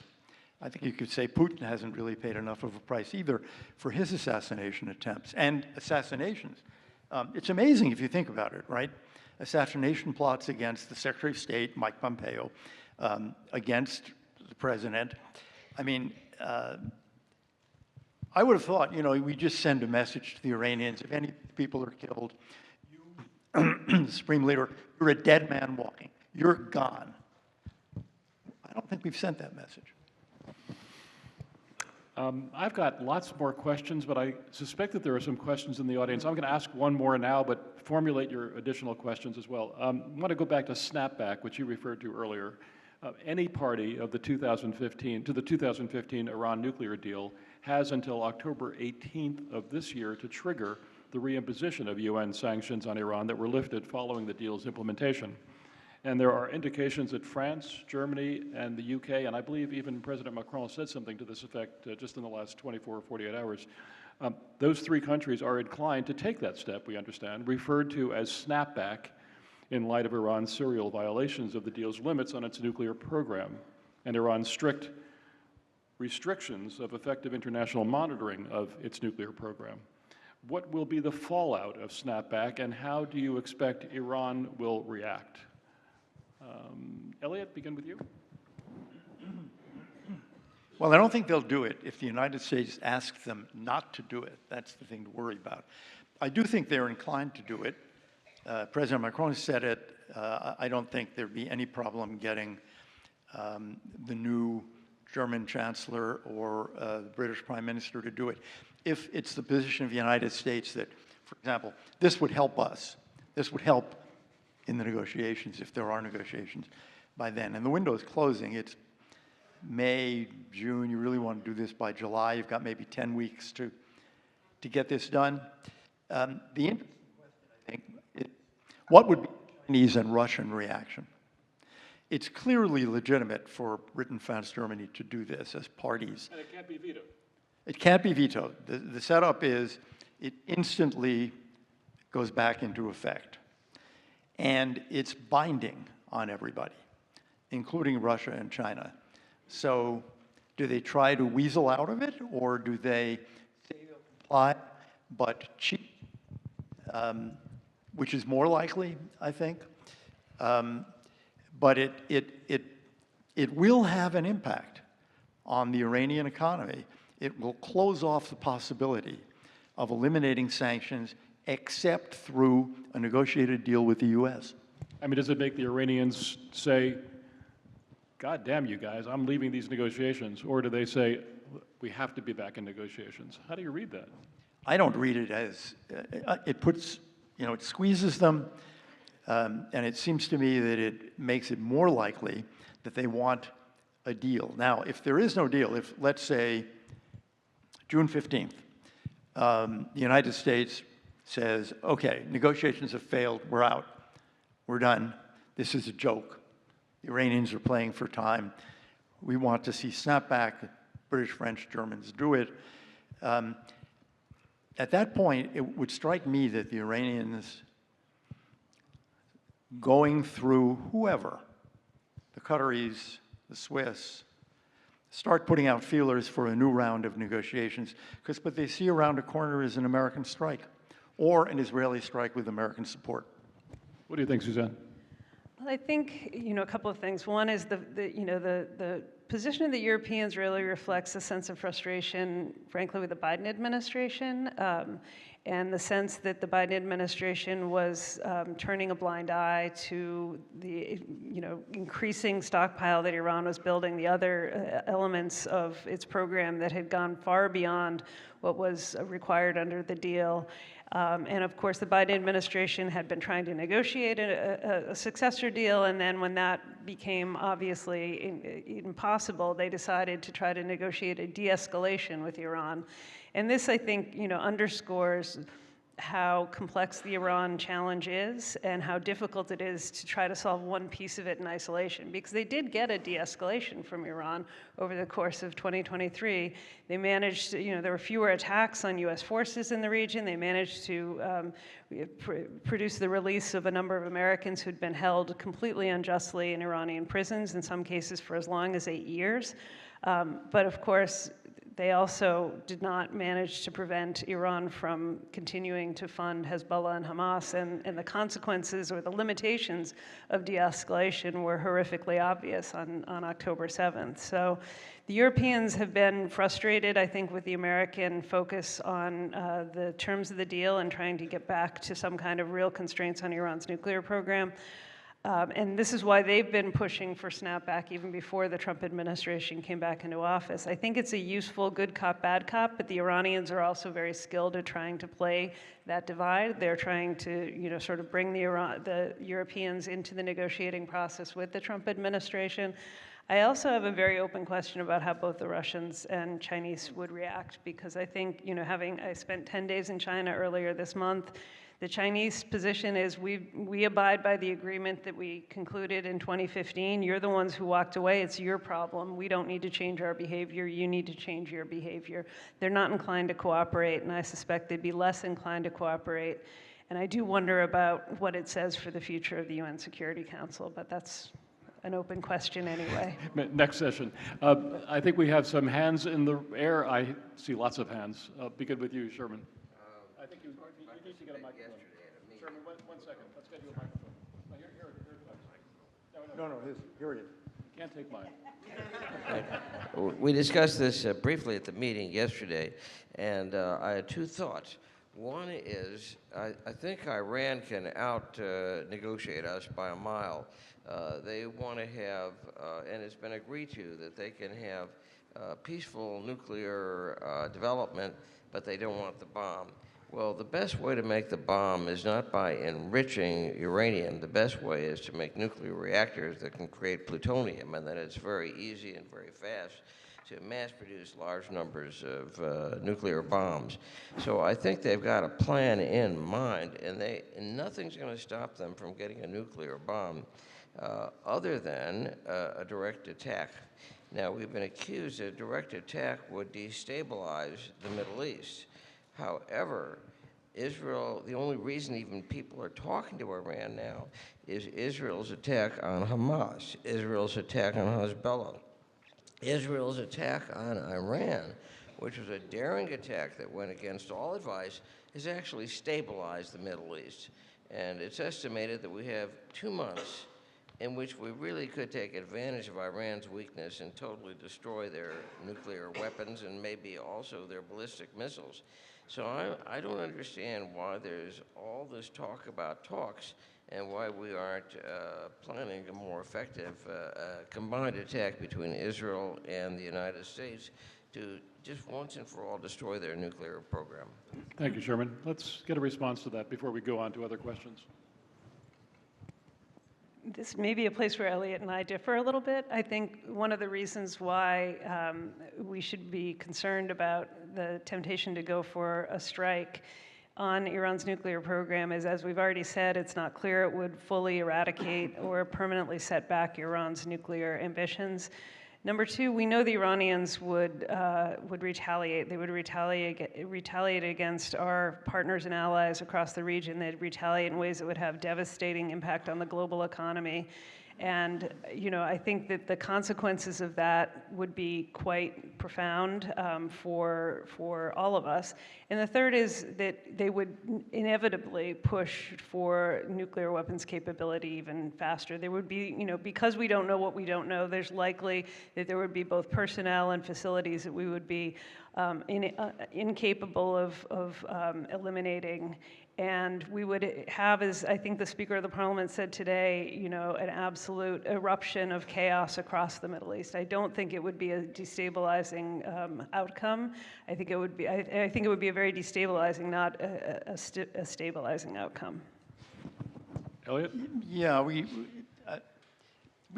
I think you could say Putin hasn't really paid enough of a price either for his assassination attempts and assassinations. It's amazing if you think about it, right? Assassination plots against the Secretary of State, Mike Pompeo, against the president. I mean, I would have thought, we just send a message to the Iranians. If any people are killed, you, the Supreme Leader, you're a dead man walking. You're gone. I don't think we've sent that message. I've got lots more questions, but I suspect that there are some questions in the audience. I'm going to ask one more now, but formulate your additional questions as well. I want to go back to Snapback, which you referred to earlier. Any party of the 2015 Iran nuclear deal has until October 18th of this year to trigger the reimposition of UN sanctions on Iran that were lifted following the deal's implementation. And there are indications that France, Germany, and the UK, and I believe even President Macron said something to this effect just in the last 24 or 48 hours, those three countries are inclined to take that step, we understand, referred to as Snapback, in light of Iran's serial violations of the deal's limits on its nuclear program and Iran's strict restrictions of effective international monitoring of its nuclear program. What will be the fallout of Snapback, and how do you expect Iran will react? Elliott, begin with you. Well, I don't think they'll do it if the United States asks them not to do it. That's the thing to worry about. I do think they're inclined to do it. President Macron said it. I don't think there'd be any problem getting the new German chancellor or the British prime minister to do it. If it's the position of the United States that, for example, this would help us. This would help in the negotiations, if there are negotiations by then. And the window is closing. It's May, June. You really want to do this by July. You've got maybe 10 weeks to get this done. The interesting question, I think, is what would be the Chinese and Russian reaction? It's clearly legitimate for Britain, France, Germany to do this as parties. And it can't be vetoed. It can't be vetoed. The setup is it instantly goes back into effect. And it's binding on everybody, including Russia and China. So do they try to weasel out of it, or do they say they'll comply but cheat, which is more likely, I think. But it will have an impact on the Iranian economy. It will close off the possibility of eliminating sanctions except through a negotiated deal with the U.S. I mean, does it make the Iranians say, God damn you guys, I'm leaving these negotiations? Or do they say, we have to be back in negotiations? How do you read that? I don't read it as, it puts, it squeezes them, and it seems to me that it makes it more likely that they want a deal. Now, if there is no deal, if, let's say, June 15th, the United States says, okay, negotiations have failed, we're out, we're done, this is a joke. The Iranians are playing for time. We want to see snapback. British, French, Germans do it. At that point, it would strike me that the Iranians going through whoever, the Qataris, the Swiss, start putting out feelers for a new round of negotiations, because what they see around the corner is an American strike or an Israeli strike with American support. What do you think, Suzanne? Well, I think, a couple of things. One is the position of the Europeans really reflects a sense of frustration, frankly, with the Biden administration, and the sense that the Biden administration was turning a blind eye to the, increasing stockpile that Iran was building, the other elements of its program that had gone far beyond what was required under the deal. And of course, the Biden administration had been trying to negotiate a successor deal, and then when that became obviously impossible, they decided to try to negotiate a de-escalation with Iran. And this, I think, underscores how complex the Iran challenge is and how difficult it is to try to solve one piece of it in isolation, because they did get a de-escalation from Iran over the course of 2023. They managed to, there were fewer attacks on U.S. forces in the region. They managed to produce the release of a number of Americans who'd been held completely unjustly in Iranian prisons, in some cases for as long as 8 years. But of course, they also did not manage to prevent Iran from continuing to fund Hezbollah and Hamas, and the consequences or the limitations of de-escalation were horrifically obvious on October 7th. So the Europeans have been frustrated, I think, with the American focus on the terms of the deal and trying to get back to some kind of real constraints on Iran's nuclear program. And this is why they've been pushing for snapback even before the Trump administration came back into office. I think it's a useful good cop, bad cop, but the Iranians are also very skilled at trying to play that divide. They're trying to, sort of bring the Europeans into the negotiating process with the Trump administration. I also have a very open question about how both the Russians and Chinese would react, because I think, I spent 10 days in China earlier this month. The Chinese position is we abide by the agreement that we concluded in 2015. You're the ones who walked away. It's your problem. We don't need to change our behavior. You need to change your behavior. They're not inclined to cooperate, and I suspect they'd be less inclined to cooperate. And I do wonder about what it says for the future of the UN Security Council, but that's an open question anyway. Next session. I think we have some hands in the air. I see lots of hands. Be good with you, Sherman. I think you need to get a microphone. Sherman, one second. Let's get you a microphone. No, Here it is. You can't take mine. Right. We discussed this briefly at the meeting yesterday, and I had two thoughts. One is, I think Iran can out-negotiate us by a mile. They want to have, and it's been agreed to, that they can have peaceful nuclear development, but they don't want the bomb. Well, the best way to make the bomb is not by enriching uranium. The best way is to make nuclear reactors that can create plutonium, and then it's very easy and very fast to mass produce large numbers of nuclear bombs. So I think they've got a plan in mind, and nothing's going to stop them from getting a nuclear bomb other than a direct attack. Now, we've been accused that a direct attack would destabilize the Middle East. However, Israel, the only reason even people are talking to Iran now is Israel's attack on Hamas, Israel's attack on Hezbollah, Israel's attack on Iran, which was a daring attack that went against all advice, has actually stabilized the Middle East. And it's estimated that we have 2 months in which we really could take advantage of Iran's weakness and totally destroy their nuclear weapons and maybe also their ballistic missiles. So I don't understand why there's all this talk about talks and why we aren't planning a more effective combined attack between Israel and the United States to just once and for all destroy their nuclear program. Thank you, Sherman. Let's get a response to that before we go on to other questions. This may be a place where Elliott and I differ a little bit. I think one of the reasons why we should be concerned about the temptation to go for a strike on Iran's nuclear program is, as we've already said, it's not clear it would fully eradicate or permanently set back Iran's nuclear ambitions. Number two, we know the Iranians would retaliate. They would retaliate against our partners and allies across the region. They'd retaliate in ways that would have devastating impact on the global economy. And I think that the consequences of that would be quite profound for all of us. And the third is that they would inevitably push for nuclear weapons capability even faster. There would be, because we don't know what we don't know, there's likely that there would be both personnel and facilities that we would be incapable of eliminating. And we would have, as I think the Speaker of the Parliament said today, an absolute eruption of chaos across the Middle East. I don't think it would be a destabilizing outcome. I think it would be. I think it would be a very destabilizing, not a stabilizing outcome. Elliott? Yeah, we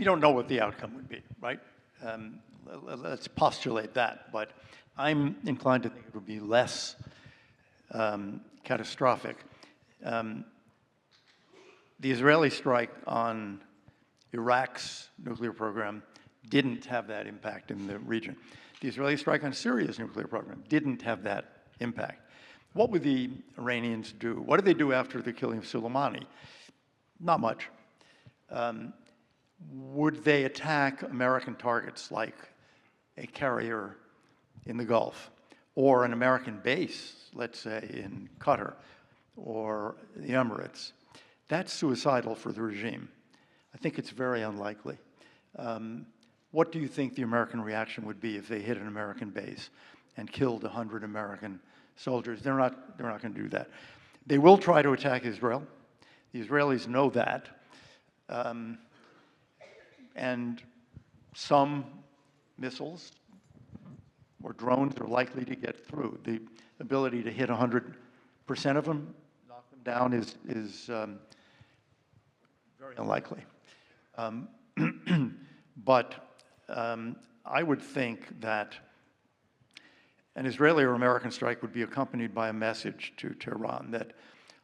don't know what the outcome would be, right? Let's postulate that, but I'm inclined to think it would be less catastrophic. The Israeli strike on Iraq's nuclear program didn't have that impact in the region. The Israeli strike on Syria's nuclear program didn't have that impact. What would the Iranians do? What did they do after the killing of Soleimani? Not much. Would they attack American targets like a carrier in the Gulf or an American base, let's say in Qatar or the Emirates? That's suicidal for the regime. I think it's very unlikely. What do you think the American reaction would be if they hit an American base and killed 100 American soldiers? They're not going to do that. They will try to attack Israel. The Israelis know that. And some missiles or drones are likely to get through. The ability to hit 100% of them, knock them down, is very unlikely. But I would think that an Israeli or American strike would be accompanied by a message to Tehran that,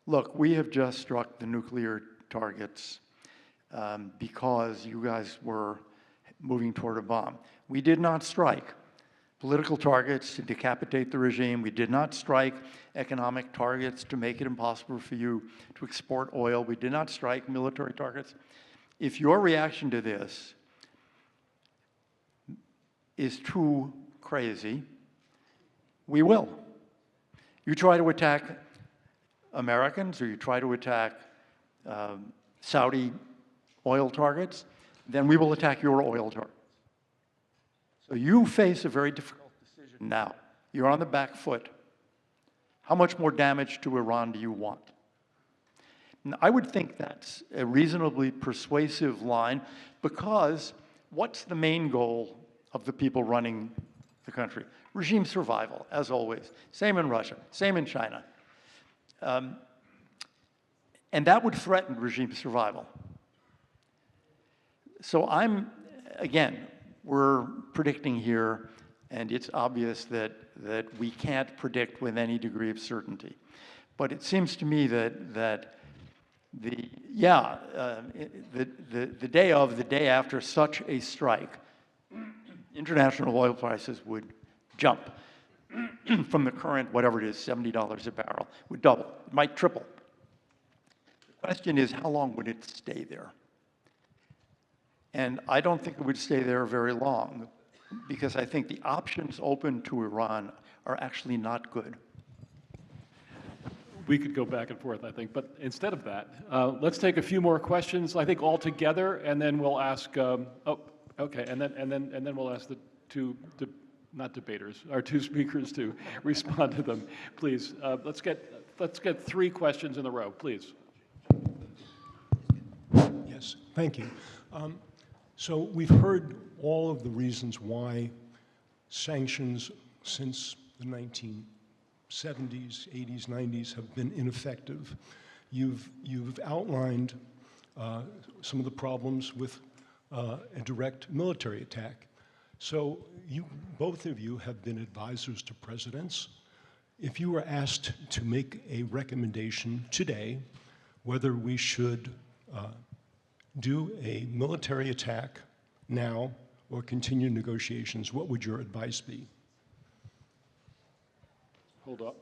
look, we have just struck the nuclear targets because you guys were moving toward a bomb. We did not strike political targets to decapitate the regime. We did not strike economic targets to make it impossible for you to export oil. We did not strike military targets. If your reaction to this is too crazy, we will. You try to attack Americans or you try to attack Saudi oil targets, then we will attack your oil targets. So you face a very difficult decision now. You're on the back foot. How much more damage to Iran do you want? And I would think that's a reasonably persuasive line, because what's the main goal of the people running the country? Regime survival, as always. Same in Russia, same in China. And that would threaten regime survival. So again, we're predicting here, and it's obvious that we can't predict with any degree of certainty. But it seems to me that the day after such a strike, international oil prices would jump from the current, whatever it is, $70 a barrel, would double, it might triple. The question is, how long would it stay there? And I don't think it would stay there very long, because I think the options open to Iran are actually not good. we could go back and forth, I think. But instead of that, let's take a few more questions, I think all together, and then we'll ask, and then we'll ask the two, not debaters, our two speakers to respond to them. Please, let's get 3 questions in a row, please. Yes, thank you. So we've heard all of the reasons why sanctions since the 1970s, 80s, 90s have been ineffective. You've outlined some of the problems with a direct military attack. So both of you have been advisors to presidents. If you were asked to make a recommendation today whether we should do a military attack now or continue negotiations, what would your advice be? Hold up.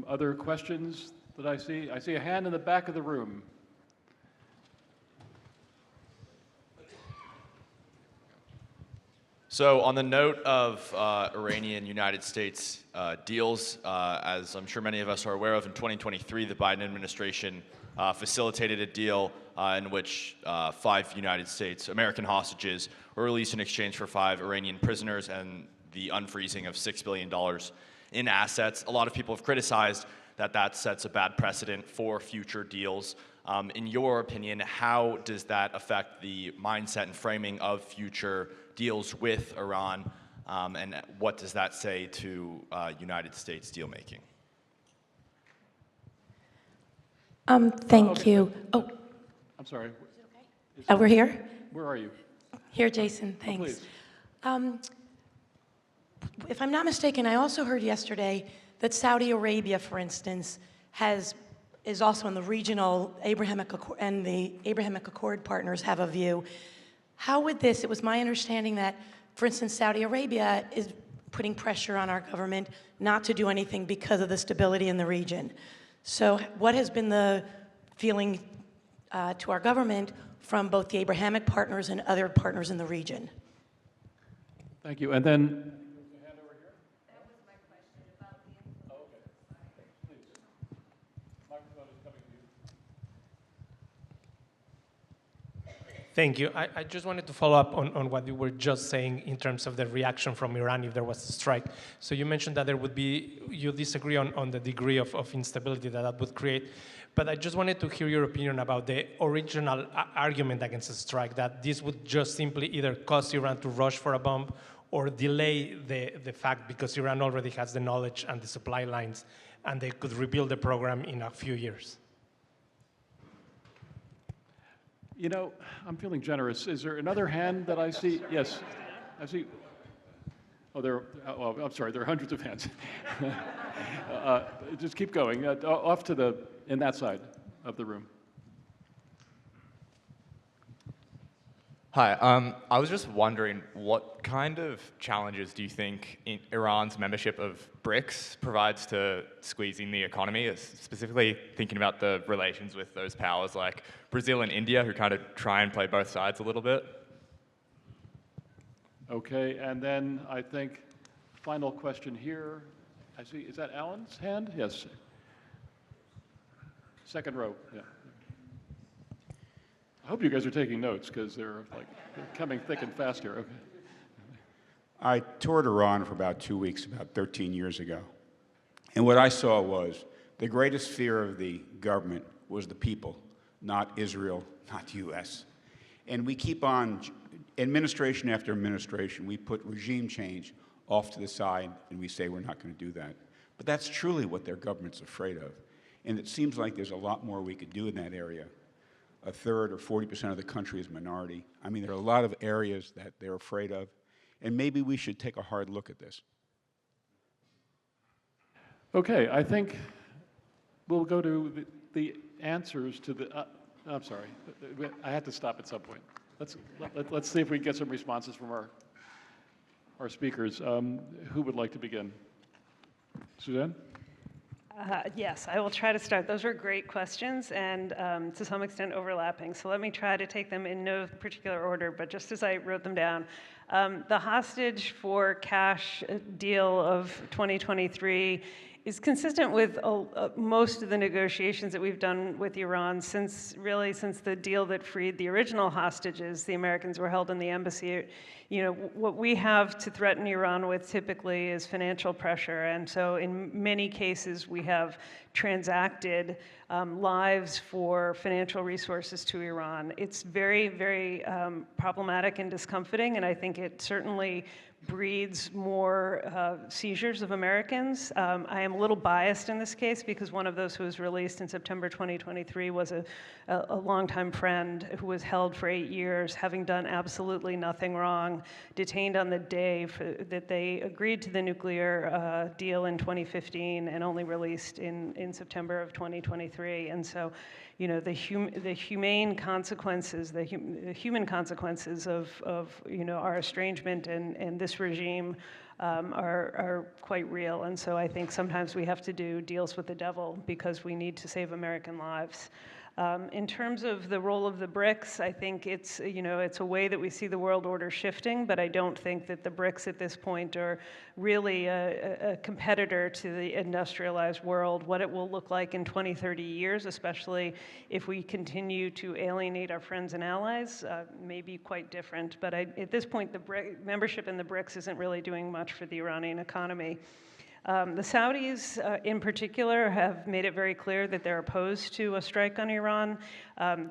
Other questions that I see? I see a hand in the back of the room. So on the note of Iranian-United States deals, as I'm sure many of us are aware of, in 2023, the Biden administration facilitated a deal in which 5 United States American hostages were released in exchange for 5 Iranian prisoners and the unfreezing of $6 billion in assets. A lot of people have criticized that sets a bad precedent for future deals. In your opinion, how does that affect the mindset and framing of future deals with Iran, and what does that say to United States deal making? Thank you. Oh, I'm sorry. we're here? Where are you? Here, Jason, thanks. Please. If I'm not mistaken, I also heard yesterday that Saudi Arabia, for instance, is also in the regional Abrahamic Accord, and the Abrahamic Accord partners have a view. How would this, it was my understanding that, for instance, Saudi Arabia is putting pressure on our government not to do anything because of the stability in the region. So what has been the feeling to our government from both the Abrahamic partners and other partners in the region? Thank you. And then thank you. I just wanted to follow up on what you were just saying in terms of the reaction from Iran if there was a strike. So you mentioned that there would be, you disagree on the degree of instability that would create. But I just wanted to hear your opinion about the original argument against a strike, that this would just simply either cause Iran to rush for a bomb or delay the fact because Iran already has the knowledge and the supply lines and they could rebuild the program in a few years. You know, I'm feeling generous. Is there another hand that I see? Yes, I see. Oh, I'm sorry, there are hundreds of hands. Just keep going. Off to in that side of the room. Hi, I was just wondering, what kind of challenges do you think Iran's membership of BRICS provides to squeezing the economy, specifically thinking about the relations with those powers like Brazil and India, who kind of try and play both sides a little bit? Okay, and then I think final question here. I see, is that Alan's hand? Yes. Second row, yeah. I hope you guys are taking notes because they're coming thick and fast here. Okay. I toured Iran for about 2 weeks, about 13 years ago. And what I saw was the greatest fear of the government was the people, not Israel, not the U.S. And we keep on, administration after administration, we put regime change off to the side and we say we're not going to do that. But that's truly what their government's afraid of. And it seems like there's a lot more we could do in that area. A third or 40% of the country is minority. I mean, there are a lot of areas that they're afraid of, and maybe we should take a hard look at this. Okay, I think we'll go to the answers to the, I'm sorry, I had to stop at some point. Let's see if we can get some responses from our speakers. Who would like to begin? Suzanne? Yes, I will try to start. Those were great questions and to some extent overlapping. So let me try to take them in no particular order, but just as I wrote them down. The hostage for cash deal of 2023 is consistent with most of the negotiations that we've done with Iran since the deal that freed the original hostages. The Americans were held in the embassy. You know, what we have to threaten Iran with typically is financial pressure, and so in many cases we have transacted lives for financial resources to Iran. It's very, very problematic and discomforting, and I think it certainly breeds more seizures of Americans. I am a little biased in this case because one of those who was released in September 2023 was a longtime friend who was held for 8 years, having done absolutely nothing wrong, detained on the day that they agreed to the nuclear deal in 2015 and only released in September of 2023. And so, you know, the humane consequences, the human consequences of you know, our estrangement and this regime are quite real. And so I think sometimes we have to do deals with the devil because we need to save American lives. In terms of the role of the BRICS, I think it's, you know, it's a way that we see the world order shifting, but I don't think that the BRICS at this point are really a competitor to the industrialized world. What it will look like in 20, 30 years, especially if we continue to alienate our friends and allies, may be quite different. But at this point, membership in the BRICS isn't really doing much for the Iranian economy. The Saudis, in particular, have made it very clear that they're opposed to a strike on Iran.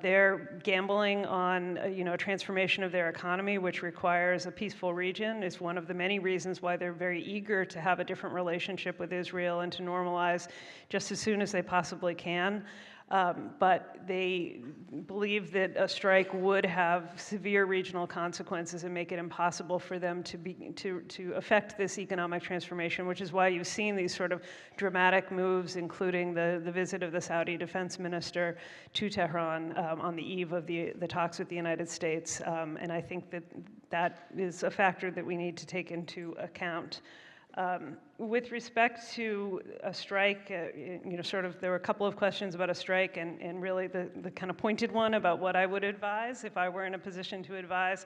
They're gambling on, you know, a transformation of their economy, which requires a peaceful region. It's one of the many reasons why they're very eager to have a different relationship with Israel and to normalize just as soon as they possibly can. But they believe that a strike would have severe regional consequences and make it impossible for them to affect this economic transformation, which is why you've seen these sort of dramatic moves, including the visit of the Saudi defense minister to Tehran on the eve of the talks with the United States. And I think that is a factor that we need to take into account. With respect to a strike, you know, sort of, there were a couple of questions about a strike and really the kind of pointed one about what I would advise if I were in a position to advise.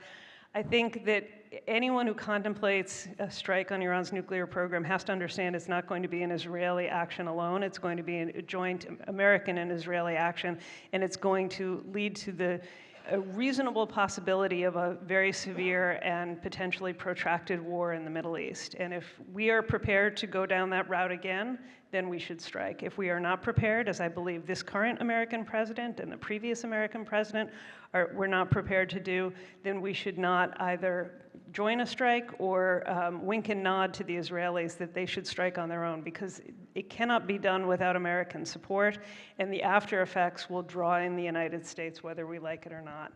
I think that anyone who contemplates a strike on Iran's nuclear program has to understand it's not going to be an Israeli action alone. It's going to be a joint American and Israeli action, and it's going to lead to a reasonable possibility of a very severe and potentially protracted war in the Middle East. And if we are prepared to go down that route again, then we should strike. If we are not prepared, as I believe this current American president and the previous American president were not prepared to do, then we should not either join a strike or wink and nod to the Israelis that they should strike on their own, because it cannot be done without American support, and the after effects will draw in the United States whether we like it or not.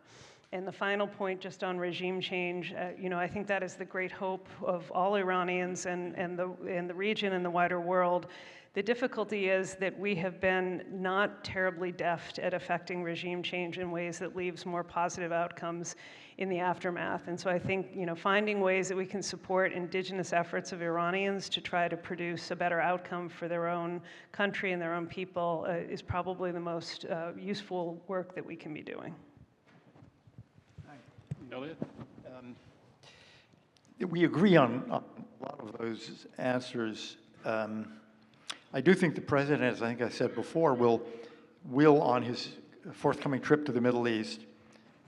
And the final point, just on regime change, you know, I think that is the great hope of all Iranians and the region and the wider world. The difficulty is that we have been not terribly deft at affecting regime change in ways that leaves more positive outcomes in the aftermath. And so I think, you know, finding ways that we can support indigenous efforts of Iranians to try to produce a better outcome for their own country and their own people is probably the most useful work that we can be doing. Elliott? We agree on a lot of those answers. I do think the president, as I think I said before, will on his forthcoming trip to the Middle East,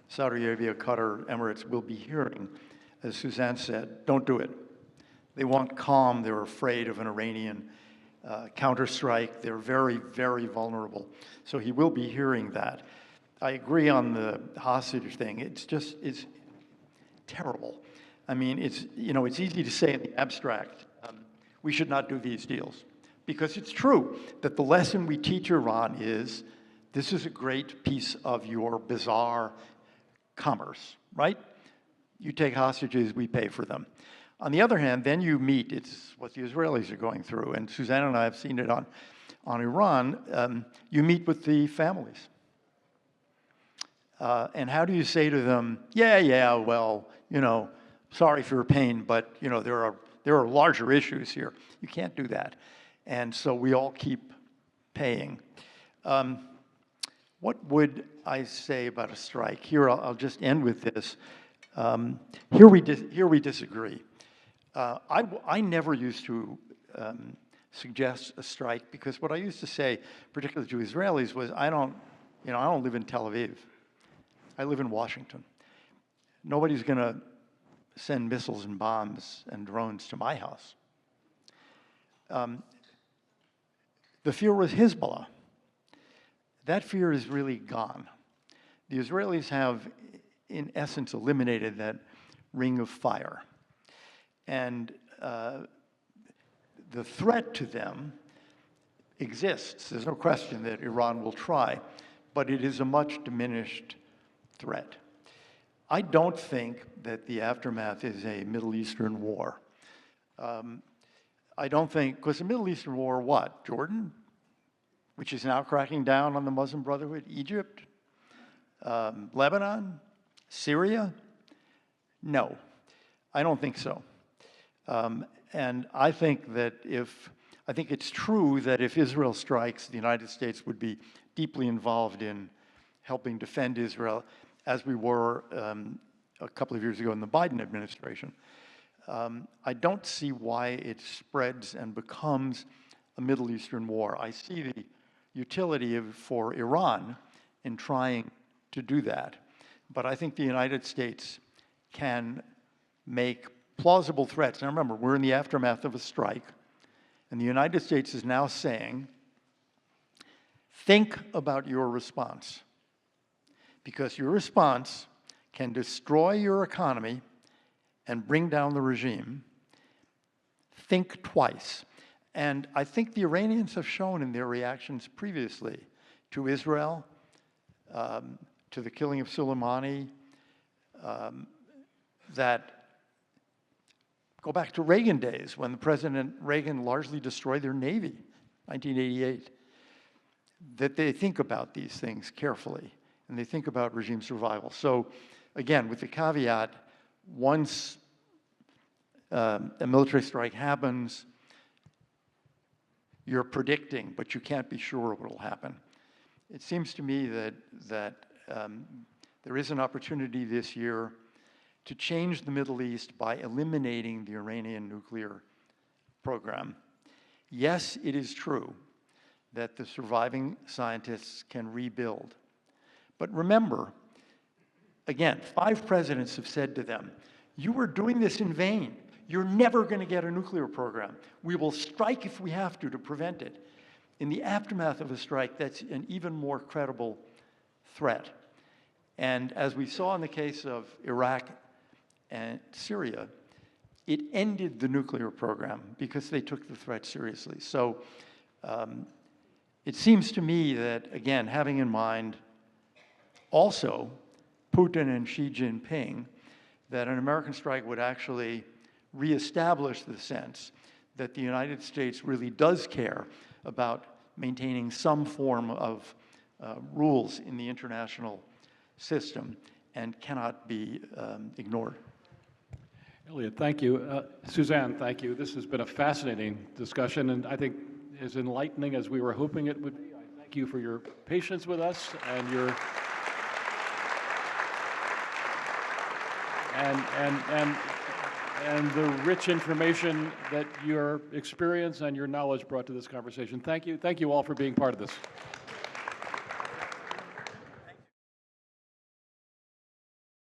Saudi Arabia, Qatar, Emirates, will be hearing, as Suzanne said, don't do it. They want calm. They're afraid of an Iranian counterstrike. They're very, very vulnerable. So he will be hearing that. I agree on the hostage thing. It's terrible. I mean, it's easy to say in the abstract, we should not do these deals. Because it's true that the lesson we teach Iran is, this is a great piece of your bizarre commerce, right? You take hostages, we pay for them. On the other hand, then you meet, it's what the Israelis are going through, and Suzanne and I have seen it on Iran, you meet with the families. And how do you say to them, yeah, well, you know, sorry for your pain, but, you know, there are larger issues here. You can't do that. And so we all keep paying. What would I say about a strike? Here, I'll just end with this. Here we disagree. I never used to suggests a strike, because what I used to say, particularly to Israelis, was I don't live in Tel Aviv. I live in Washington. Nobody's going to send missiles and bombs and drones to my house. The fear was Hezbollah. That fear is really gone. The Israelis have, in essence, eliminated that ring of fire. And the threat to them exists. There's no question that Iran will try, but it is a much diminished threat. I don't think that the aftermath is a Middle Eastern war. I don't think, because the Middle Eastern war, what? Jordan, which is now cracking down on the Muslim Brotherhood, Egypt, Lebanon, Syria? No, I don't think so. And I think it's true that if Israel strikes, the United States would be deeply involved in helping defend Israel, as we were a couple of years ago in the Biden administration. I don't see why it spreads and becomes a Middle Eastern war. I see the utility for Iran in trying to do that. But I think the United States can make plausible threats. Now remember, we're in the aftermath of a strike, and the United States is now saying, think about your response, because your response can destroy your economy and bring down the regime. Think twice. And I think the Iranians have shown in their reactions previously to Israel, to the killing of Soleimani, that go back to Reagan days when President Reagan largely destroyed their Navy, 1988, that they think about these things carefully and they think about regime survival. So again, with the caveat, once a military strike happens, you're predicting, but you can't be sure what will happen. It seems to me that there is an opportunity this year to change the Middle East by eliminating the Iranian nuclear program. Yes, it is true that the surviving scientists can rebuild. But remember, again, 5 presidents have said to them, you are doing this in vain. You're never going to get a nuclear program. We will strike if we have to prevent it. In the aftermath of a strike, that's an even more credible threat. And as we saw in the case of Iraq and Syria, it ended the nuclear program because they took the threat seriously. So it seems to me that, again, having in mind also Putin and Xi Jinping, that an American strike would actually reestablish the sense that the United States really does care about maintaining some form of rules in the international system and cannot be ignored. Elliott, thank you. Suzanne, thank you. This has been a fascinating discussion, and I think as enlightening as we were hoping it would be. I thank you for your patience with us and your and the rich information that your experience and your knowledge brought to this conversation. Thank you. Thank you all for being part of this.